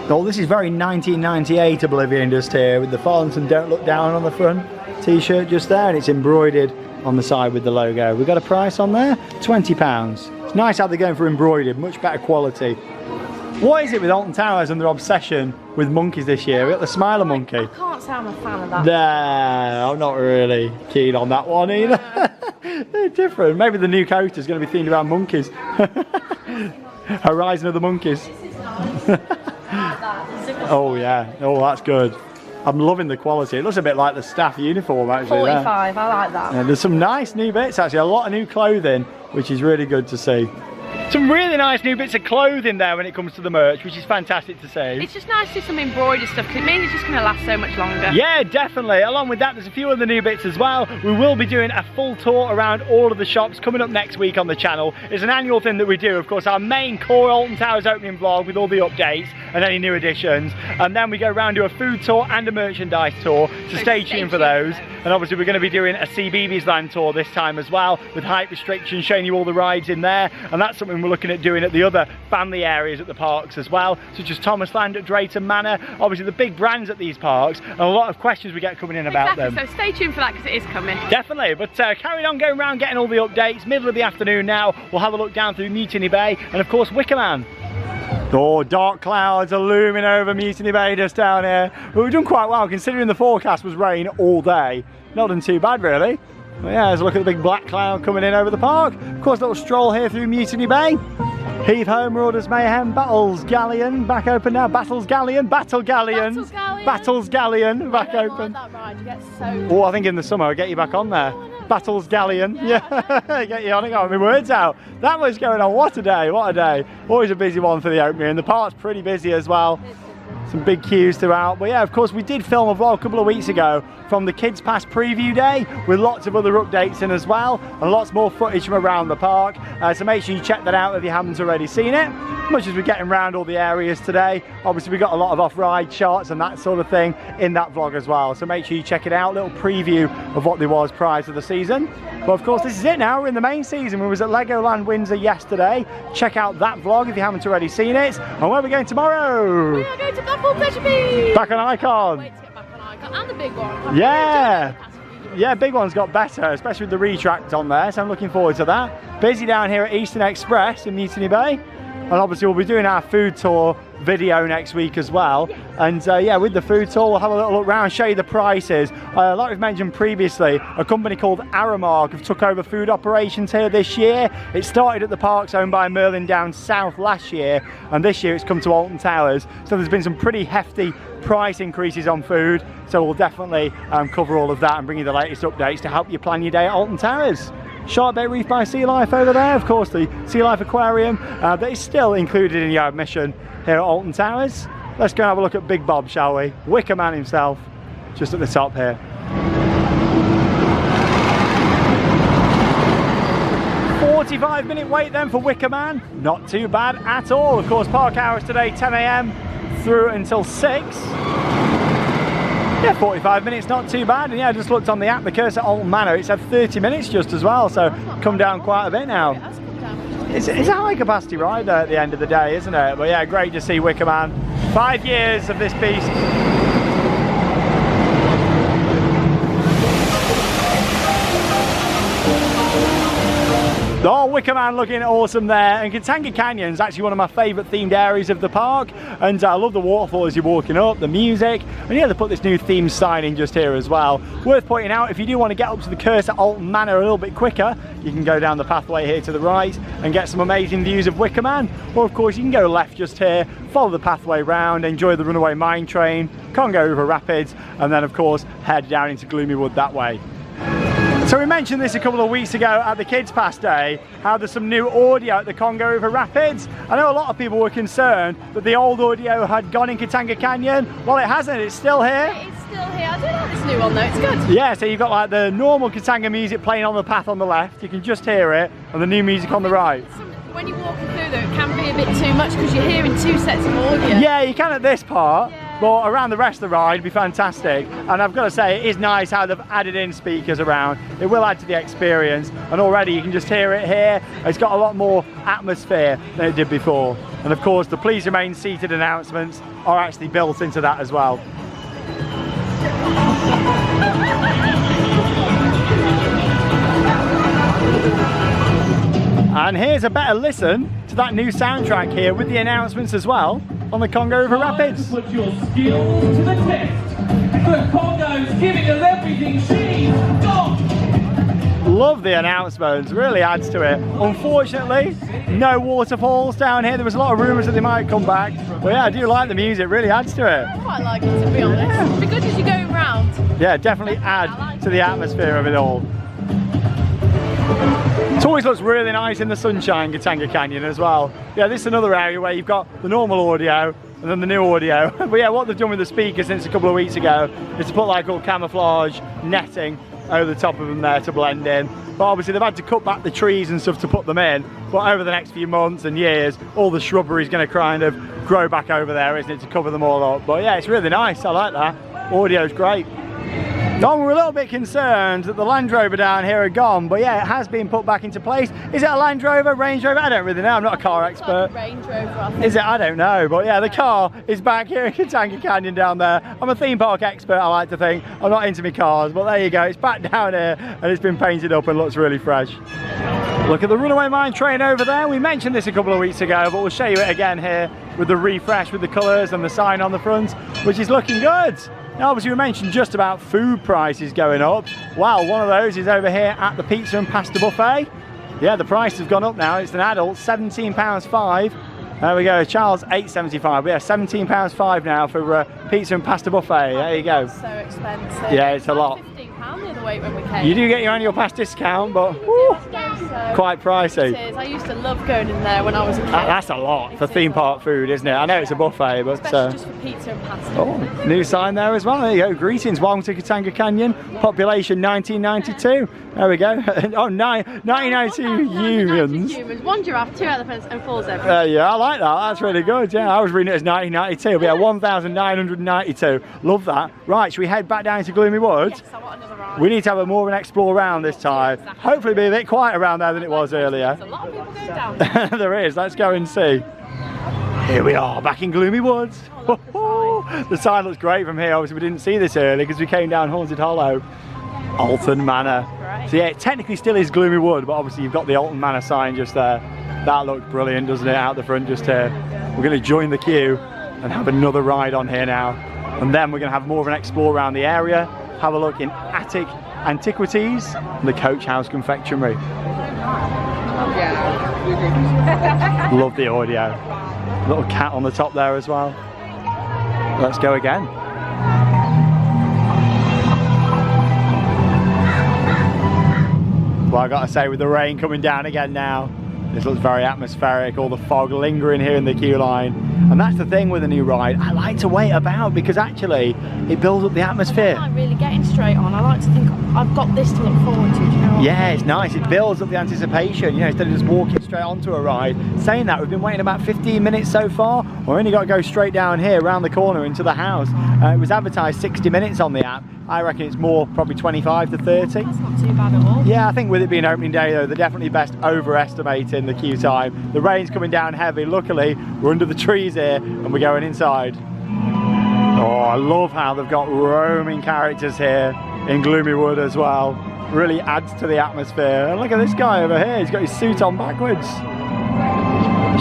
Oh, this is very 1998 Oblivion just here with the fonts and Don't Look Down on the front t-shirt just there, and it's embroidered on the side with the logo. We've got a price on there, £20. It's nice how they're going for embroidered, much better quality. What is it with Alton Towers and their obsession with monkeys this year? We got the Smiler monkey. I can't say I'm a fan of that. Nah, I'm not really keen on that one either. They're different. Maybe the new coaster is going to be themed around monkeys. Horizon of the Monkeys. Oh yeah, oh that's good. I'm loving the quality. It looks a bit like the staff uniform actually. 45, there. I like that. Yeah, there's some nice new bits actually, a lot of new clothing, which is really good to see. Some really nice new bits of clothing there when it comes to the merch, which is fantastic to see. It's just nice to see some embroidered stuff because it means it's just going to last so much longer. Yeah, definitely. Along with that, there's a few other new bits as well. We will be doing a full tour around all of the shops coming up next week on the channel. It's an annual thing that we do. Of course, our main core Alton Towers opening vlog with all the updates and any new additions. And then we go around, do a food tour and a merchandise tour. So stay tuned for those. And obviously we're going to be doing a CBeebies Land tour this time as well, with height restrictions, showing you all the rides in there. And that's something something we're looking at doing at the other family areas at the parks as well, such as Thomas Land at Drayton Manor. Obviously the big brands at these parks, and a lot of questions we get coming in about them. So stay tuned for that because it is coming. Definitely, but carrying on going around getting all the updates. Middle of the afternoon now, we'll have a look down through Mutiny Bay and of course Wicker Man. Oh, dark clouds are looming over Mutiny Bay just down here. But we've done quite well considering the forecast was rain all day. Not done too bad really. But yeah, let's look at the big black cloud coming in over the park. Of course, a little stroll here through Mutiny Bay. Heave home, Marauders Mayhem, Battles Galleon, back open now. Battles Galleon, Battle Galleons. Battles Galleon, back open. That ride, you get so... Oh, I think in the summer I'll get you back on there. Battles Galleon, yeah, get you on it, got my words out. That much going on, what a day, what a day. Always a busy one for the opening, and the park's pretty busy as well. Some big queues throughout, but yeah, of course we did film a vlog a couple of weeks ago from the Kids Pass preview day with lots of other updates in as well, and lots more footage from around the park, so make sure you check that out if you haven't already seen it. Much as we're getting around all the areas today, obviously we got a lot of off-ride shots and that sort of thing in that vlog as well, so make sure you check it out, a little preview of what there was prior to the season. But of course this is it now, we're in the main season. We was at Legoland Windsor yesterday. Check out that vlog if you haven't already seen it. And where are we going tomorrow? We are going to Blackpool Pleasure Beach! Back on Icon! Wait to get back on Icon, and the big one. Yeah! Yeah, big one's got better, especially with the retract on there, so I'm looking forward to that. Busy down here at Eastern Express in Mutiny Bay. And obviously we'll be doing our food tour video next week as well. And yeah, with the food tour we'll have a little look around, show you the prices. Like we've mentioned previously, a company called Aramark have took over food operations here this year. It started at the parks owned by Merlin down south last year, and this year it's come to Alton Towers. So there's been some pretty hefty price increases on food, so we'll definitely cover all of that and bring you the latest updates to help you plan your day at Alton Towers. Shark Bay Reef by Sea Life over there, of course the Sea Life Aquarium that is still included in your admission here at Alton Towers. Let's go and have a look at Big Bob, shall we? Wicker Man himself, just at the top here. 45-minute wait then for Wicker Man, not too bad at all. Of course park hours today 10 AM through until 6. Yeah, 45 minutes, not too bad. And yeah, I just looked on the app, the Curse at Alton Manor, it's had 30 minutes just as well, so come down quite a bit now. It's a high capacity ride there at the end of the day, isn't it? But yeah, great to see Wicker Man. 5 years of this beast. Oh, Wicker Man looking awesome there, and Katanga Canyon is actually one of my favourite themed areas of the park, and I love the waterfall as you're walking up, the music, and yeah, they put this new theme sign in just here as well. Worth pointing out, if you do want to get up to the Curse at Alton Manor a little bit quicker, you can go down the pathway here to the right and get some amazing views of Wicker Man, or of course you can go left just here, follow the pathway round, enjoy the Runaway Mine Train, Congo River Rapids, and then of course head down into Gloomywood that way. So we mentioned this a couple of weeks ago at the Kids Pass Day, how there's some new audio at the Congo River Rapids. I know a lot of people were concerned that the old audio had gone in Katanga Canyon. Well, it hasn't, it's still here. It's still here. I do like this new one though, it's good. Yeah, so you've got like the normal Katanga music playing on the path on the left, you can just hear it, and the new music on the right. When you're walking through though, it can be a bit too much because you're hearing two sets of audio. Yeah, you can at this part. Yeah. But around the rest of the ride it'd be fantastic, and I've got to say it is nice how they've added in speakers around. It will add to the experience, and already you can just hear it here. It's got a lot more atmosphere than it did before, and of course the please remain seated announcements are actually built into that as well. And here's a better listen to that new soundtrack here with the announcements as well on the Congo River Rapids. Put your skills to the test. The Congo's giving us everything she's got. Love the announcements, really adds to it. Unfortunately, no waterfalls down here. There was a lot of rumours that they might come back. But yeah, I do like the music, really adds to it. I quite like it to be honest. Yeah. It'd be good as you're going round. Yeah, definitely add to the atmosphere of it all. It always looks really nice in the sunshine, Katanga Canyon as well. Yeah, this is another area where you've got the normal audio and then the new audio. But yeah, what they've done with the speakers since a couple of weeks ago is to put like all camouflage netting over the top of them there to blend in. But obviously they've had to cut back the trees and stuff to put them in. But over the next few months and years, all the shrubbery is going to kind of grow back over there, isn't it, to cover them all up. But yeah, it's really nice. I like that. Audio's great. Don, we're a little bit concerned that the Land Rover down here are gone, but yeah, it has been put back into place. Is it a Land Rover, Range Rover? I don't really know, I'm not a car expert. Like a Range Rover, I think. Is it? I don't know, but yeah, the car is back here in Katanga Canyon down there. I'm a theme park expert, I like to think. I'm not into my cars, but there you go, it's back down here and it's been painted up and looks really fresh. Look at the Runaway Mine train over there. We mentioned this a couple of weeks ago, but we'll show you it again here with the refresh with the colours and the sign on the front, which is looking good. Now obviously we mentioned just about food prices going up. Wow, one of those is over here at the Pizza and Pasta Buffet. Yeah, the price has gone up now. It's an adult, £17.5. There we go, Charles, £8.75. But yeah, £17.5 now for Pizza and Pasta Buffet. There you go. So expensive. Yeah, it's a lot. £15 the other way when we came. You do get your annual pass discount, but quite pricey. It is. I used to love going in there when I was a kid. That's a lot for theme park food, isn't it? I know it's a buffet, but especially just for pizza and pasta. Oh, new sign there as well. There you go. Greetings, welcome to Katanga Canyon. Population 1992. There we go. Oh, 1992 humans. 1 giraffe, 2 elephants, and 4 zebras. Yeah, I like that. That's really good. Yeah, I was reading it as 1992. But yeah, 1,992. Love that. Right, should we head back down to Gloomy Woods? Yes, I want another ride. We need to have more of an explore around this time. Exactly. Hopefully be a bit quieter around there than it was earlier. There's a lot of people going down. There is. Let's go and see. Here we are, back in Gloomy Woods. The sign looks great from here. Obviously we didn't see this earlier because we came down Haunted Hollow. Alton Manor. Right. So yeah, it technically still is Gloomy Wood, but obviously you've got the Alton Manor sign just there. That looks brilliant, doesn't it, out the front just here. We're going to join the queue and have another ride on here now. And then we're going to have more of an explore around the area, have a look in attic antiquities and the Coach House confectionery. Love the audio. Little cat on the top there as well. Let's go again. Well, I gotta say, with the rain coming down again now, this looks very atmospheric, all the fog lingering here in the queue line. And that's the thing with a new ride, I like to wait about because actually it builds up the atmosphere. I'm not really getting straight on. I like to think I've got this to look forward to, do you know what? Yeah, it's nice, it builds up the anticipation, you know, instead of just walking straight onto a ride. Saying that, we've been waiting about 15 minutes so far. We've only got to go straight down here, around the corner into the house. It was advertised 60 minutes on the app. I reckon it's more, probably 25 to 30. That's not too bad at all. Yeah, I think with it being opening day though, they're definitely best overestimating the queue time. The rain's coming down heavy. Luckily, we're under the trees here and we're going inside. Oh, I love how they've got roaming characters here in Gloomy Wood as well. Really adds to the atmosphere. And look at this guy over here, he's got his suit on backwards.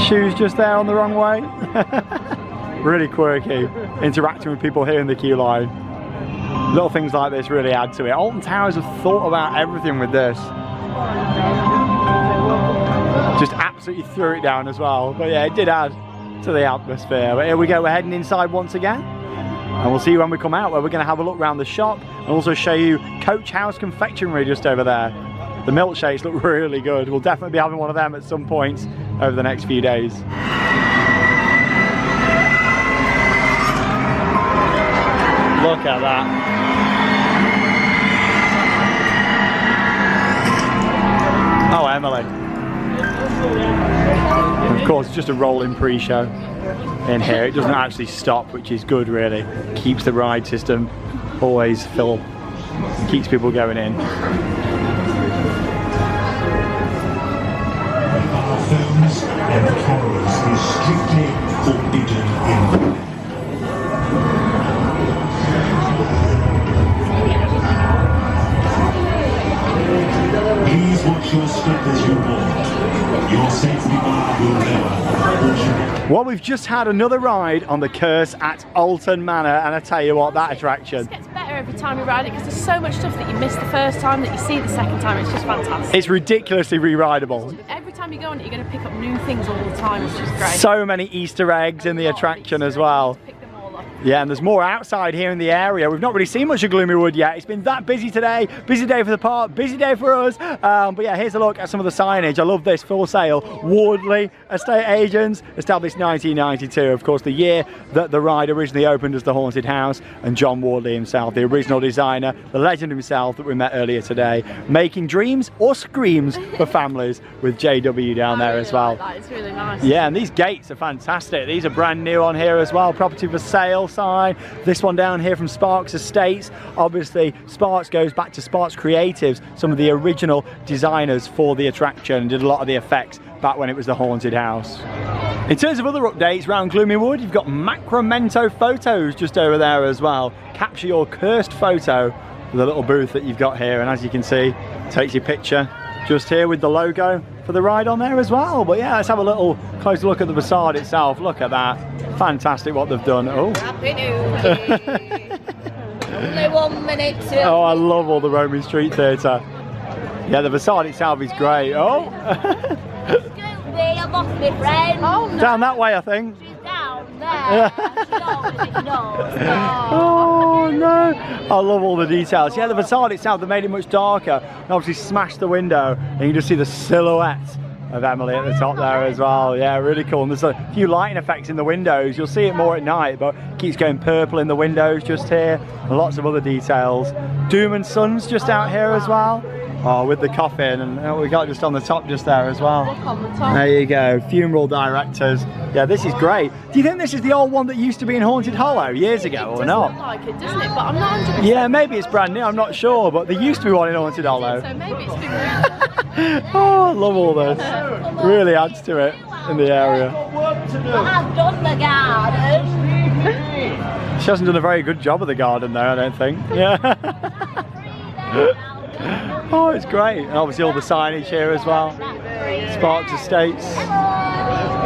Shoes just there on the wrong way. Really quirky, interacting with people here in the queue line. Little things like this really add to it. Alton Towers have thought about everything with this. Just absolutely threw it down as well. But yeah, it did add to the atmosphere. But here we go, we're heading inside once again. And we'll see you when we come out, where we're going to have a look around the shop and also show you Coach House confectionery just over there. The milkshakes look really good. We'll definitely be having one of them at some point over the next few days. Look at that. Oh, Emily. And of course, just a rolling pre-show in here. It doesn't actually stop, which is good, really. Keeps the ride system always full. Keeps people going in. Films and cameras is strictly forbidden in Please watch your step as you walk. Your safety bar will never. Well, we've just had another ride on the Curse at Alton Manor, and I tell you what, that attraction. It just gets better every time you ride it because there's so much stuff that you miss the first time that you see the second time. It's just fantastic. It's ridiculously re-rideable. Every time you go on it, you're going to pick up new things all the time, which is great. So many Easter eggs in the attraction as well. Pick them all up. Yeah, and there's more outside here in the area. We've not really seen much of Gloomy Wood yet. It's been that busy today. Busy day for the park, busy day for us. But yeah, here's a look at some of the signage. I love this, full sale. Wardley Estate Agents, established 1992. Of course, the year that the ride originally opened as the Haunted House. And John Wardley himself, the original designer, the legend himself that we met earlier today, making dreams or screams for families with JW down there as well. Like that. It's really nice. Yeah, and these gates are fantastic. These are brand new on here as well. Property for sale, sign. This one down here from Sparks Estates. Obviously, Sparks goes back to Sparks Creatives, some of the original designers for the attraction, and did a lot of the effects back when it was the haunted house. In terms of other updates around Gloomywood, you've got Macromento photos just over there as well. Capture your cursed photo with a little booth that you've got here, and as you can see, takes your picture just here with the logo for the ride on there as well. But yeah, let's have a little closer look at the facade itself. Look at that. Fantastic what they've done. Oh. Happy New Year. Only 1 minute to... Oh, I love all the Roman Street Theatre. Yeah, the facade itself is great. Oh. I lost my friend. Oh, no. Down that way, I think. She's down there. Oh no, I love all the details. Yeah, the facade itself, they made it much darker and obviously smashed the window, and you just see the silhouette of Emily at the top there as well. Yeah, really cool. And there's a few lighting effects in the windows. You'll see it more at night, but it keeps going purple in the windows just here, and lots of other details. Doom and Sons just out here as well. Oh, with the coffin, and we got just on the top just there as well. Look on the top. There you go, funeral directors. Yeah, this is great. Do you think this is the old one that used to be in Haunted Hollow years ago, or not? It does look like it, doesn't it? But I'm not 100%. Yeah, maybe it's brand new, I'm not sure, but there used to be one in Haunted Hollow. So maybe it's been moved. Oh, I love all this. Really adds to it in the area. I've done the garden. She hasn't done a very good job of the garden there, I don't think. Yeah. Oh, it's great. And obviously all the signage here as well. Sparks Estates.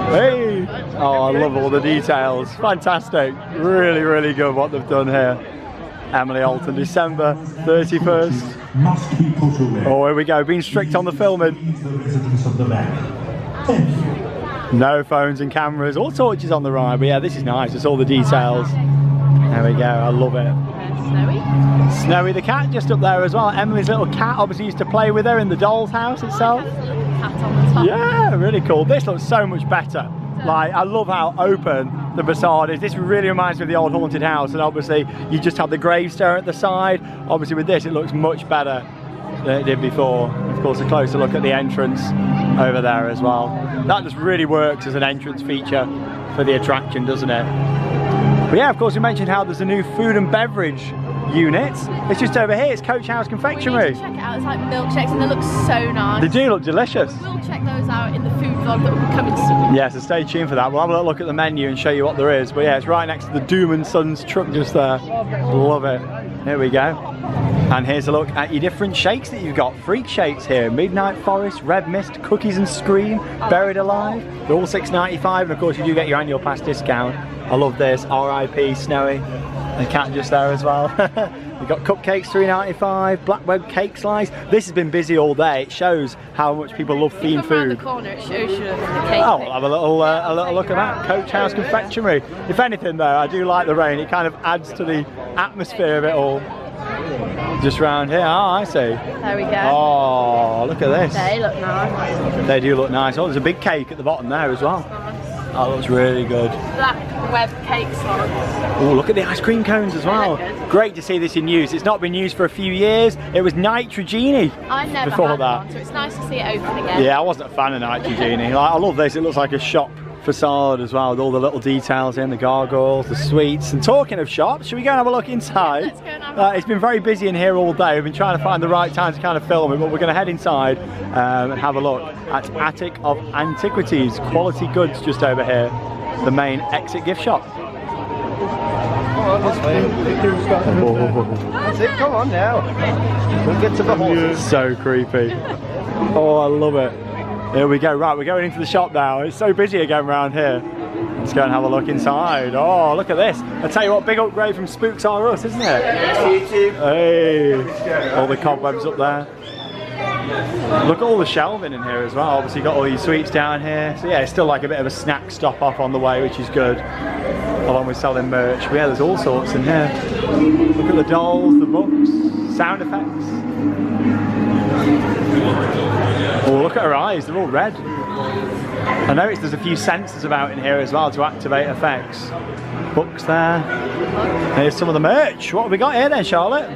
Hey! Oh, I love all the details. Fantastic. Really, really good what they've done here. Emily Alton, December 31st. Must be put away. Oh, here we go. Being strict on the filming. The residents of the manor. Thank you. No phones and cameras or torches on the ride. But yeah, this is nice. It's all the details. There we go. I love it. Snowy. Snowy the cat just up there as well. Emily's little cat obviously used to play with her in the doll's house itself. There's a little cat on the top. Yeah, really cool. This looks so much better. Like, I love how open the facade is. This really reminds me of the old haunted house, and obviously you just have the gravestone at the side. Obviously with this it looks much better than it did before. Of course, a closer look at the entrance over there as well. That just really works as an entrance feature for the attraction, doesn't it? But yeah, of course, we mentioned how there's a new food and beverage unit. It's just over here. It's Coach House Confectionery. We need to check it out. It's like milkshakes, and they look so nice. They do look delicious. We'll check those out in the food vlog that will be coming soon. Yeah, so stay tuned for that. We'll have a little look at the menu and show you what there is. But yeah, it's right next to the Doom and Sons truck just there. Love it. Here we go. And here's a look at your different shakes that you've got. Freak shakes here. Midnight Forest, Red Mist, Cookies and Scream, Buried Alive. They're all $6.95, and of course you do get your annual pass discount. I love this. R.I.P. Snowy. The cat just there as well. We've got cupcakes, $3.95, black web cake slice. This has been busy all day. It shows how much people love themed Come round food. the corner, it shows you the cake. Oh, we'll have a little look at that. Coach House Confectionery. If anything though, I do like the rain. It kind of adds to the atmosphere of it all. Just round here. Oh, I see. There we go. Oh, look at this. They look nice. They do look nice. Oh, there's a big cake at the bottom there as well. Oh, looks really good. Black web cake slice. Oh, look at the ice cream cones as well. Great to see this in use. It's not been used for a few years. It was Nitrogenie I never before had that. one, so it's nice to see it open again. Yeah, I wasn't a fan of Nitrogenie. Like, I love this. It looks like a shop facade as well, with all the little details in, the gargoyles, the sweets. And talking of shops, should we go and have a look inside? Let's go and have a look. It's been very busy in here all day. We've been trying to find the right time to kind of film it, but we're going to head inside and have a look at Attic of Antiquities. Quality goods just over here. The main exit gift shop. That's it, come on now. We'll get to the horses. So creepy. Oh, I love it. Here we go. Right, we're going into the shop now. It's so busy again around here. Let's go and have a look inside. Oh, look at this. I tell you what, big upgrade from Spooks R Us, isn't it? Hey, all the cobwebs up there. Look at all the shelving in here as well. Obviously, you've got all your sweets down here. So yeah, it's still like a bit of a snack stop off on the way, which is good. Along with selling merch. But yeah, there's all sorts in here. Look at the dolls, the books, sound effects. Oh, look at her eyes. They're all red. I noticed there's a few sensors about in here as well to activate effects. Books there. Here's some of the merch. What have we got here then, Charlotte?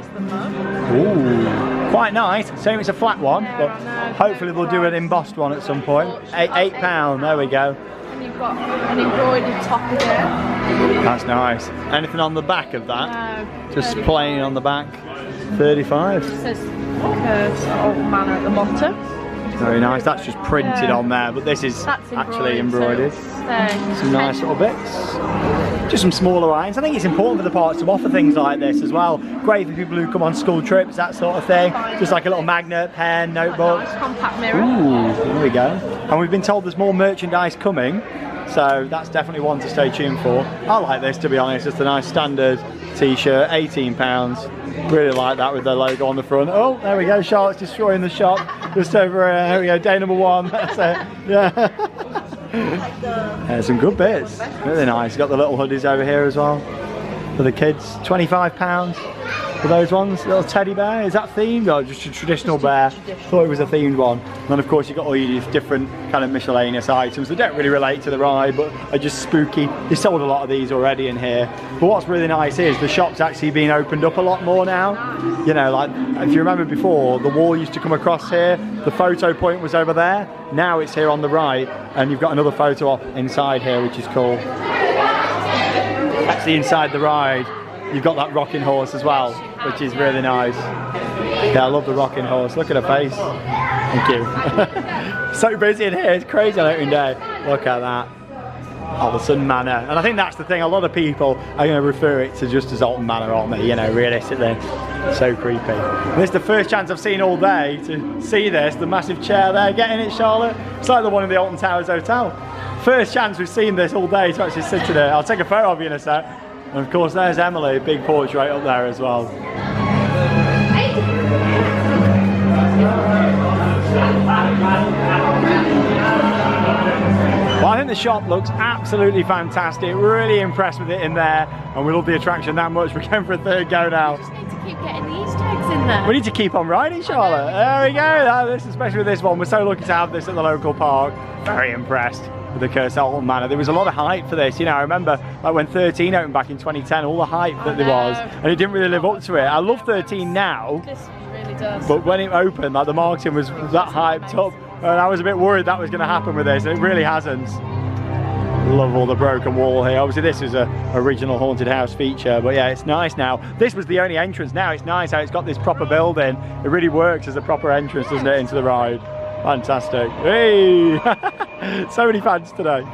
Ooh, quite nice. Same, it's a flat one, but hopefully they'll do an embossed one at some point. £8. There we go. And you've you've got an embroidered top again. That's nice. Anything on the back of that? No. Just 35. plain on the back. 35. It says Curse Alton Manor at the bottom. Very nice. That's just printed on there, but this is That's actually embroidered. So Some nice little bits. Just some smaller irons. I think it's important for the parks to offer things like this as well. Great for people who come on school trips, that sort of thing. Just like a little magnet, pen, notebook. nice compact mirror. Ooh, there we go. And we've been told there's more merchandise coming, so that's definitely one to stay tuned for. I like this, to be honest. Just a nice standard t-shirt, £18. Really like that with the logo on the front. Oh, there we go. Charlotte's destroying the shop just over there we go. Day number 1. That's it. Yeah. Some good bits. Really nice. Got the little hoodies over here as well for the kids. £25 for those ones. Little teddy bear. Is that themed or just a traditional bear? Thought it was a themed one. And then of course you've got all your different kind of miscellaneous items that don't really relate to the ride but are just spooky. They sold a lot of these already in here. But what's really nice is the shop's actually being opened up a lot more now. You know, like if you remember before, the wall used to come across here. The photo point was over there. Now it's here on the right, and you've got another photo op inside here, which is cool. Actually inside the ride, you've got that rocking horse as well, which is really nice. Yeah, I love the rocking horse. Look at her face. Thank you. So busy in here, it's crazy on opening day. Look at that. Alton Manor. And I think that's the thing, a lot of people are going to refer it to just as Alton Manor, aren't they? You know, realistically. So creepy. And this is the first chance I've seen all day to see this, the massive chair there. Getting it, Charlotte? It's like the one in the Alton Towers Hotel. First chance we've seen this all day to actually sit in it. I'll take a photo of you in a sec. And of course there's Emily, big portrait up there as well. Well, I think the shop looks absolutely fantastic. Really impressed with it in there, and we love the attraction that much. We're going for a third go now. We just need to keep getting the Easter eggs in there. We need to keep on riding, Charlotte. There we go. This, especially with this one, we're so lucky to have this at the local park. Very impressed with the Curse Alton Manor. There was a lot of hype for this. You know, I remember like when 13 opened back in 2010, all the hype that there was, and it didn't really live up to it. I love 13 now. This really does. But when it opened, like the marketing was that hyped up, and I was a bit worried that was going to happen with this, and it really hasn't. Love all the broken wall here. Obviously this is a original haunted house feature, but yeah, it's nice now. This was the only entrance. Now it's nice how it's got this proper building. It really works as a proper entrance, doesn't it, into the ride. Fantastic. Hey! So many fans today.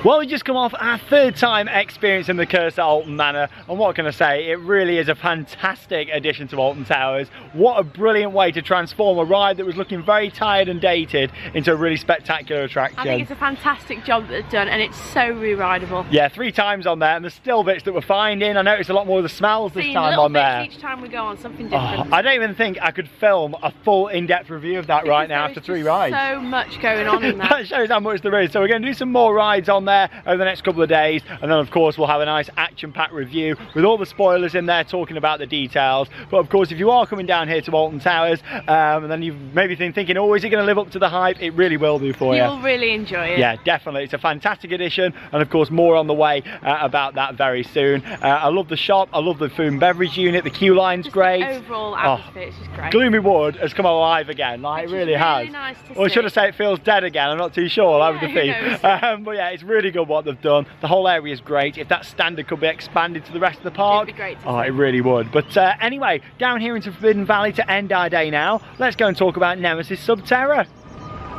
Well, we just come off our third time experiencing the Curse at Alton Manor, and what can I say, it really is a fantastic addition to Alton Towers. What a brilliant way to transform a ride that was looking very tired and dated into a really spectacular attraction. I think it's a fantastic job that they've done, and it's so re-rideable. Yeah, 3 times on there, and there's still bits that we're finding. I noticed a lot more of the smells this time on there. Each time we go on something different. I don't even think I could film a full in-depth review of that right now after 3 rides. So much going on in that. That shows how much there is. So we're going to do some more rides on there over the next couple of days, and then of course we'll have a nice action-packed review with all the spoilers in there, talking about the details. But of course, if you are coming down here to Alton Towers, and then you've maybe been thinking, oh, is it going to live up to the hype? It really will do for you. You'll really enjoy it. Yeah, definitely. It's a fantastic addition, and of course more on the way about that very soon. I love the shop. I love the food and beverage unit. The queue line's great. The overall atmosphere is just great. Gloomy Wood has come alive again. Like, it really has. Nice to or see. should I say it feels dead again? I'm not too sure. That was the theme. But yeah, it's really good what they've done. The whole area is great. If that standard could be expanded to the rest of the park, it'd be great to oh, see. It really would. But anyway, down here into Forbidden Valley to end our day now, let's go and talk about Nemesis Subterra.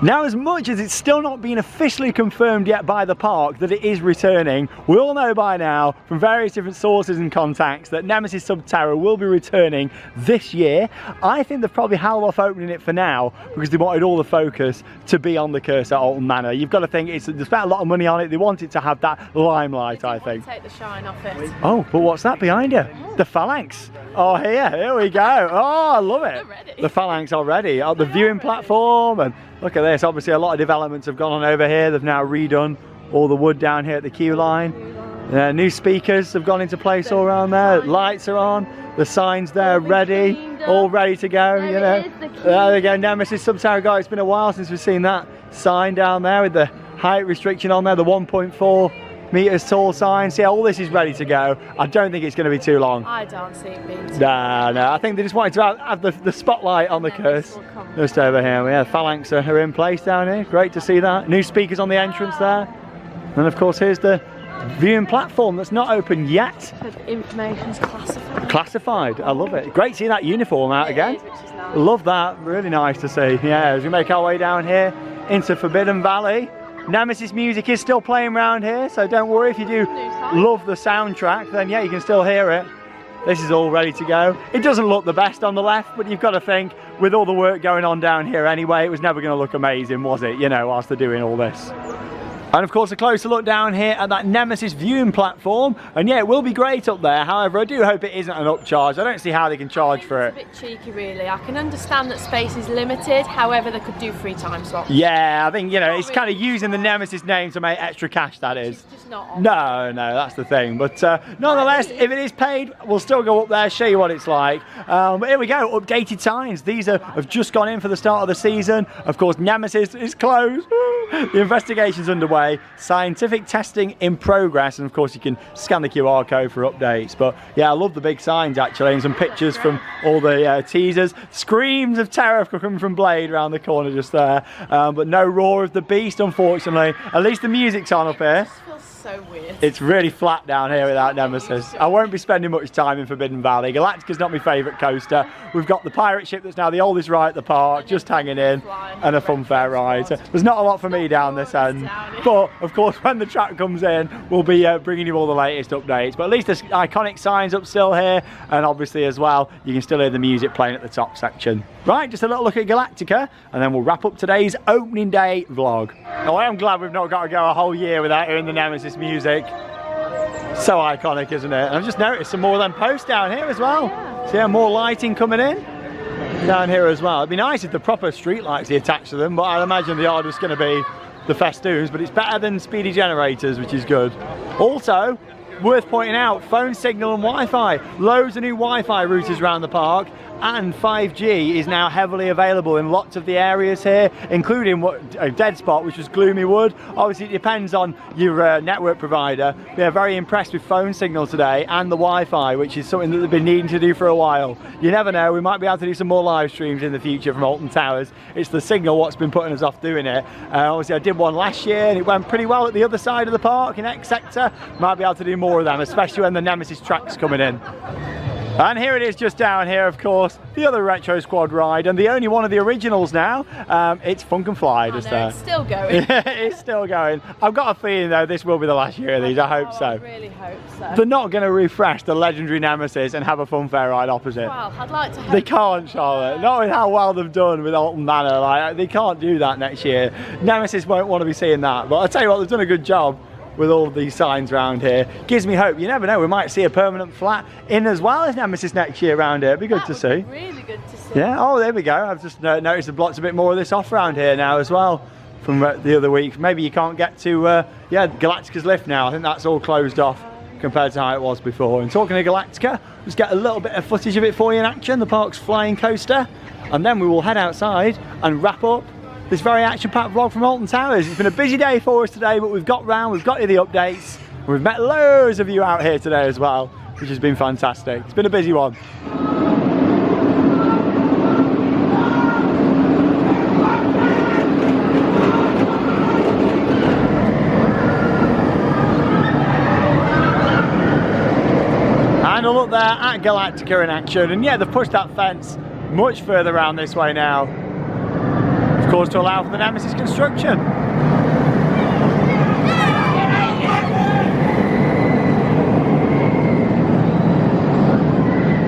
Now, as much as it's still not been officially confirmed yet by the park that it is returning, we all know by now from various different sources and contacts that Nemesis Subterra will be returning this year. I think they've probably held off opening it for now because they wanted all the focus to be on the Curse at Alton Manor. You've got to think they spent a lot of money on it. They want it to have that limelight, I think. Take the shine off it. Oh, but what's that behind you? The phalanx. Oh, here we go. Oh, I love it. The phalanx already. Oh, the viewing platform, and look at this. Obviously, a lot of developments have gone on over here. They've now redone all the wood down here at the queue line. New speakers have gone into place all around there. Lights are on. The signs there ready, all ready to go. You know. There we go. Nemesis Subterra. Guys, it's been a while since we've seen that sign down there with the height restriction on there. The 1.4 meters tall sign. See, all this is ready to go. I don't think it's going to be too long. I don't see it being too long. No, I think they just wanted to have the spotlight on the Curse. Just over here. Yeah, phalanx are in place down here. Great to see that. New speakers on the entrance there. And of course, here's the viewing platform that's not open yet. Information's classified. Classified, I love it. Great seeing that uniform out again. It is, which is nice. Love that, really nice to see. Yeah, as we make our way down here into Forbidden Valley. Nemesis music is still playing around here, so don't worry if you do love the soundtrack, then yeah, you can still hear it. This is all ready to go. It doesn't look the best on the left, but you've got to think, with all the work going on down here anyway, it was never going to look amazing, was it? You know, whilst they're doing all this. And of course, a closer look down here at that Nemesis viewing platform. And yeah, it will be great up there. However, I do hope it isn't an upcharge. I don't see how they can charge for it. It's a bit cheeky, really. I can understand that space is limited. However, they could do free time slots. Yeah, I think, you know, it's kind of using the Nemesis name to make extra cash, that is. It's just not on. No, that's the thing. But nonetheless, if it is paid, we'll still go up there, show you what it's like. But here we go, updated signs. These have just gone in for the start of the season. Of course, Nemesis is closed. The investigation's underway. Scientific testing in progress. And of course, you can scan the QR code for updates. But yeah, I love the big signs actually, and some pictures from all the teasers. Screams of terror coming from Blade around the corner just there. But no Roar of the Beast, unfortunately. At least the music's on up here. So weird. It's really flat down here without Nemesis. I won't be spending much time in Forbidden Valley. Galactica's not my favourite coaster. We've got the pirate ship that's now the oldest ride at the park, just hanging in, and a funfair ride. So there's not a lot for me down this end. But of course, when the track comes in, we'll be bringing you all the latest updates. But at least there's iconic signs up still here, and obviously as well, you can still hear the music playing at the top section. Right, just a little look at Galactica, and then we'll wrap up today's opening day vlog. Oh, I am glad we've not got to go a whole year without hearing the Nemesis music. So iconic, isn't it? And I've just noticed some more of them posts down here as well. Yeah. So yeah, more lighting coming in down here as well. It'd be nice if the proper street lights are attached to them, but I'd imagine they are just going to be the festoons, but it's better than speedy generators, which is good. Also, worth pointing out, phone signal and Wi-Fi. Loads of new Wi-Fi routers around the park, and 5G is now heavily available in lots of the areas here, including a dead spot, which was Gloomy Wood. Obviously, it depends on your network provider. They're very impressed with phone signal today and the Wi-Fi, which is something that they've been needing to do for a while. You never know, we might be able to do some more live streams in the future from Alton Towers. It's the signal what's been putting us off doing it. Obviously, I did one last year and it went pretty well at the other side of the park in X sector. Might be able to do more of them, especially when the Nemesis track's coming in. And here it is just down here, of course, the other Retro Squad ride, and the only one of the originals now. It's Funk and Fly just there. It's still going. It's still going. I've got a feeling though this will be the last year of these, I hope so. I really hope so. They're not going to refresh the legendary Nemesis and have a funfair ride opposite. Well, I'd like to hope. They can't, Charlotte. Not with how well they've done with Alton Manor. Like, they can't do that next year. Nemesis won't want to be seeing that. But I'll tell you what, they've done a good job with all of these signs around here. Gives me hope. You never know, we might see a permanent flat in as well as Nemesis next year around here. It'd be good to see. Really good to see. Yeah, oh, there we go. I've just noticed they've blocked a bit more of this off around here now as well from the other week. Maybe you can't get to, yeah, Galactica's lift now. I think that's all closed off compared to how it was before. And talking of Galactica, let's get a little bit of footage of it for you in action, the park's flying coaster. And then we will head outside and wrap up this very action-packed vlog from Alton Towers. It's been a busy day for us today, but we've got you the updates. We've met loads of you out here today as well, which has been fantastic. It's been a busy one. And a look there at Galactica in action. And yeah, they've pushed that fence much further around this way now. Of course, to allow for the Nemesis construction.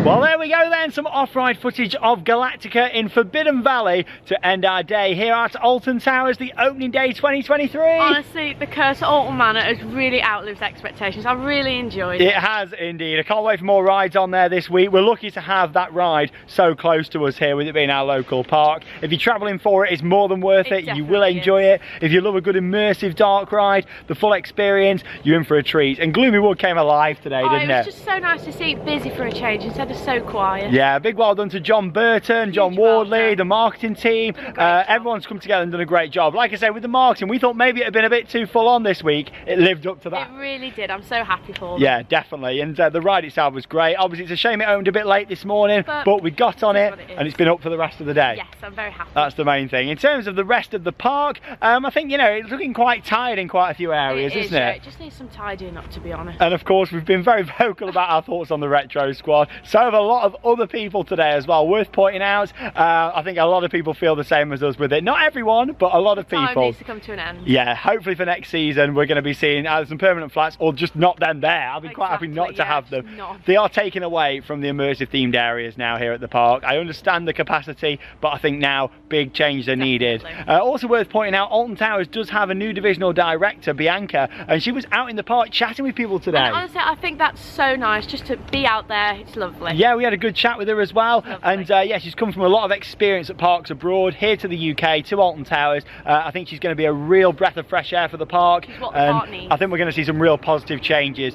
Well, there we go then, some off-ride footage of Galactica in Forbidden Valley to end our day here at Alton Towers, the opening day 2023. Honestly, the Curse at Alton Manor has really outlived expectations. I really enjoyed it. It has indeed. I can't wait for more rides on there this week. We're lucky to have that ride so close to us here with it being our local park. If you're travelling for it, it's more than worth it. You will enjoy it. If you love a good immersive dark ride, the full experience, you're in for a treat. And Gloomy Wood came alive today, didn't it? It was just so nice to see it busy for a change instead of so quiet. bias. Yeah, big well done to John Burton, John Wardley, well the marketing team. Everyone's come together and done a great job. Like I say, with the marketing, we thought maybe it had been a bit too full on this week. It lived up to that. It really did. I'm so happy for them. Yeah, definitely. And the ride itself was great. Obviously, it's a shame it opened a bit late this morning, but we got on it and it's been up for the rest of the day. Yes, I'm very happy. That's the main thing. In terms of the rest of the park, I think, you know, it's looking quite tired in quite a few areas, isn't it? Yeah, it just needs some tidying up, to be honest. And of course, we've been very vocal about our thoughts on the Retro Squad. So have a lot of other people today as well. Worth pointing out, I think a lot of people feel the same as us with it. Not everyone, but a lot of people. Time needs to come to an end. Yeah, hopefully for next season we're going to be seeing either some permanent flats or just not them there. I'll be quite happy not to have them. They are taken away from the immersive themed areas now here at the park. I understand the capacity, but I think now big changes are needed. Also worth pointing out, Alton Towers does have a new divisional director, Bianca, and she was out in the park chatting with people today. And honestly, I think that's so nice just to be out there. It's lovely. Yeah, we had a good chat with her as well. And yeah, she's come from a lot of experience at parks abroad, here to the UK, to Alton Towers. I think she's going to be a real breath of fresh air for the park. It's what the park needs. I think we're going to see some real positive changes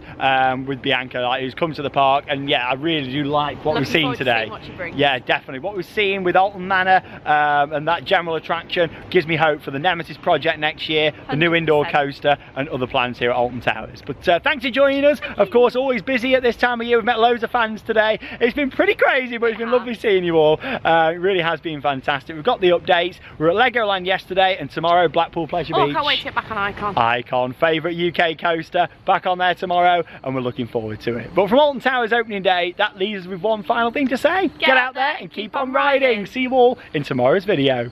with Bianca, who's come to the park. And yeah, I really do like what we've seen today. Yeah, definitely. What we've seen with Alton Manor and that general attraction gives me hope for the Nemesis project next year, 100%. The new indoor coaster and other plans here at Alton Towers. But thanks for joining us. Of course, always busy at this time of year. We've met loads of fans today. It's been pretty crazy, but it's been lovely seeing you all. It really has been fantastic. We've got the updates. We're at Legoland yesterday and tomorrow Blackpool Pleasure Beach. Can't wait to get back on Icon. Icon, favourite UK coaster, back on there tomorrow, and we're looking forward to it. But from Alton Towers opening day, that leaves us with one final thing to say. Get out there and keep on riding. See you all in tomorrow's video.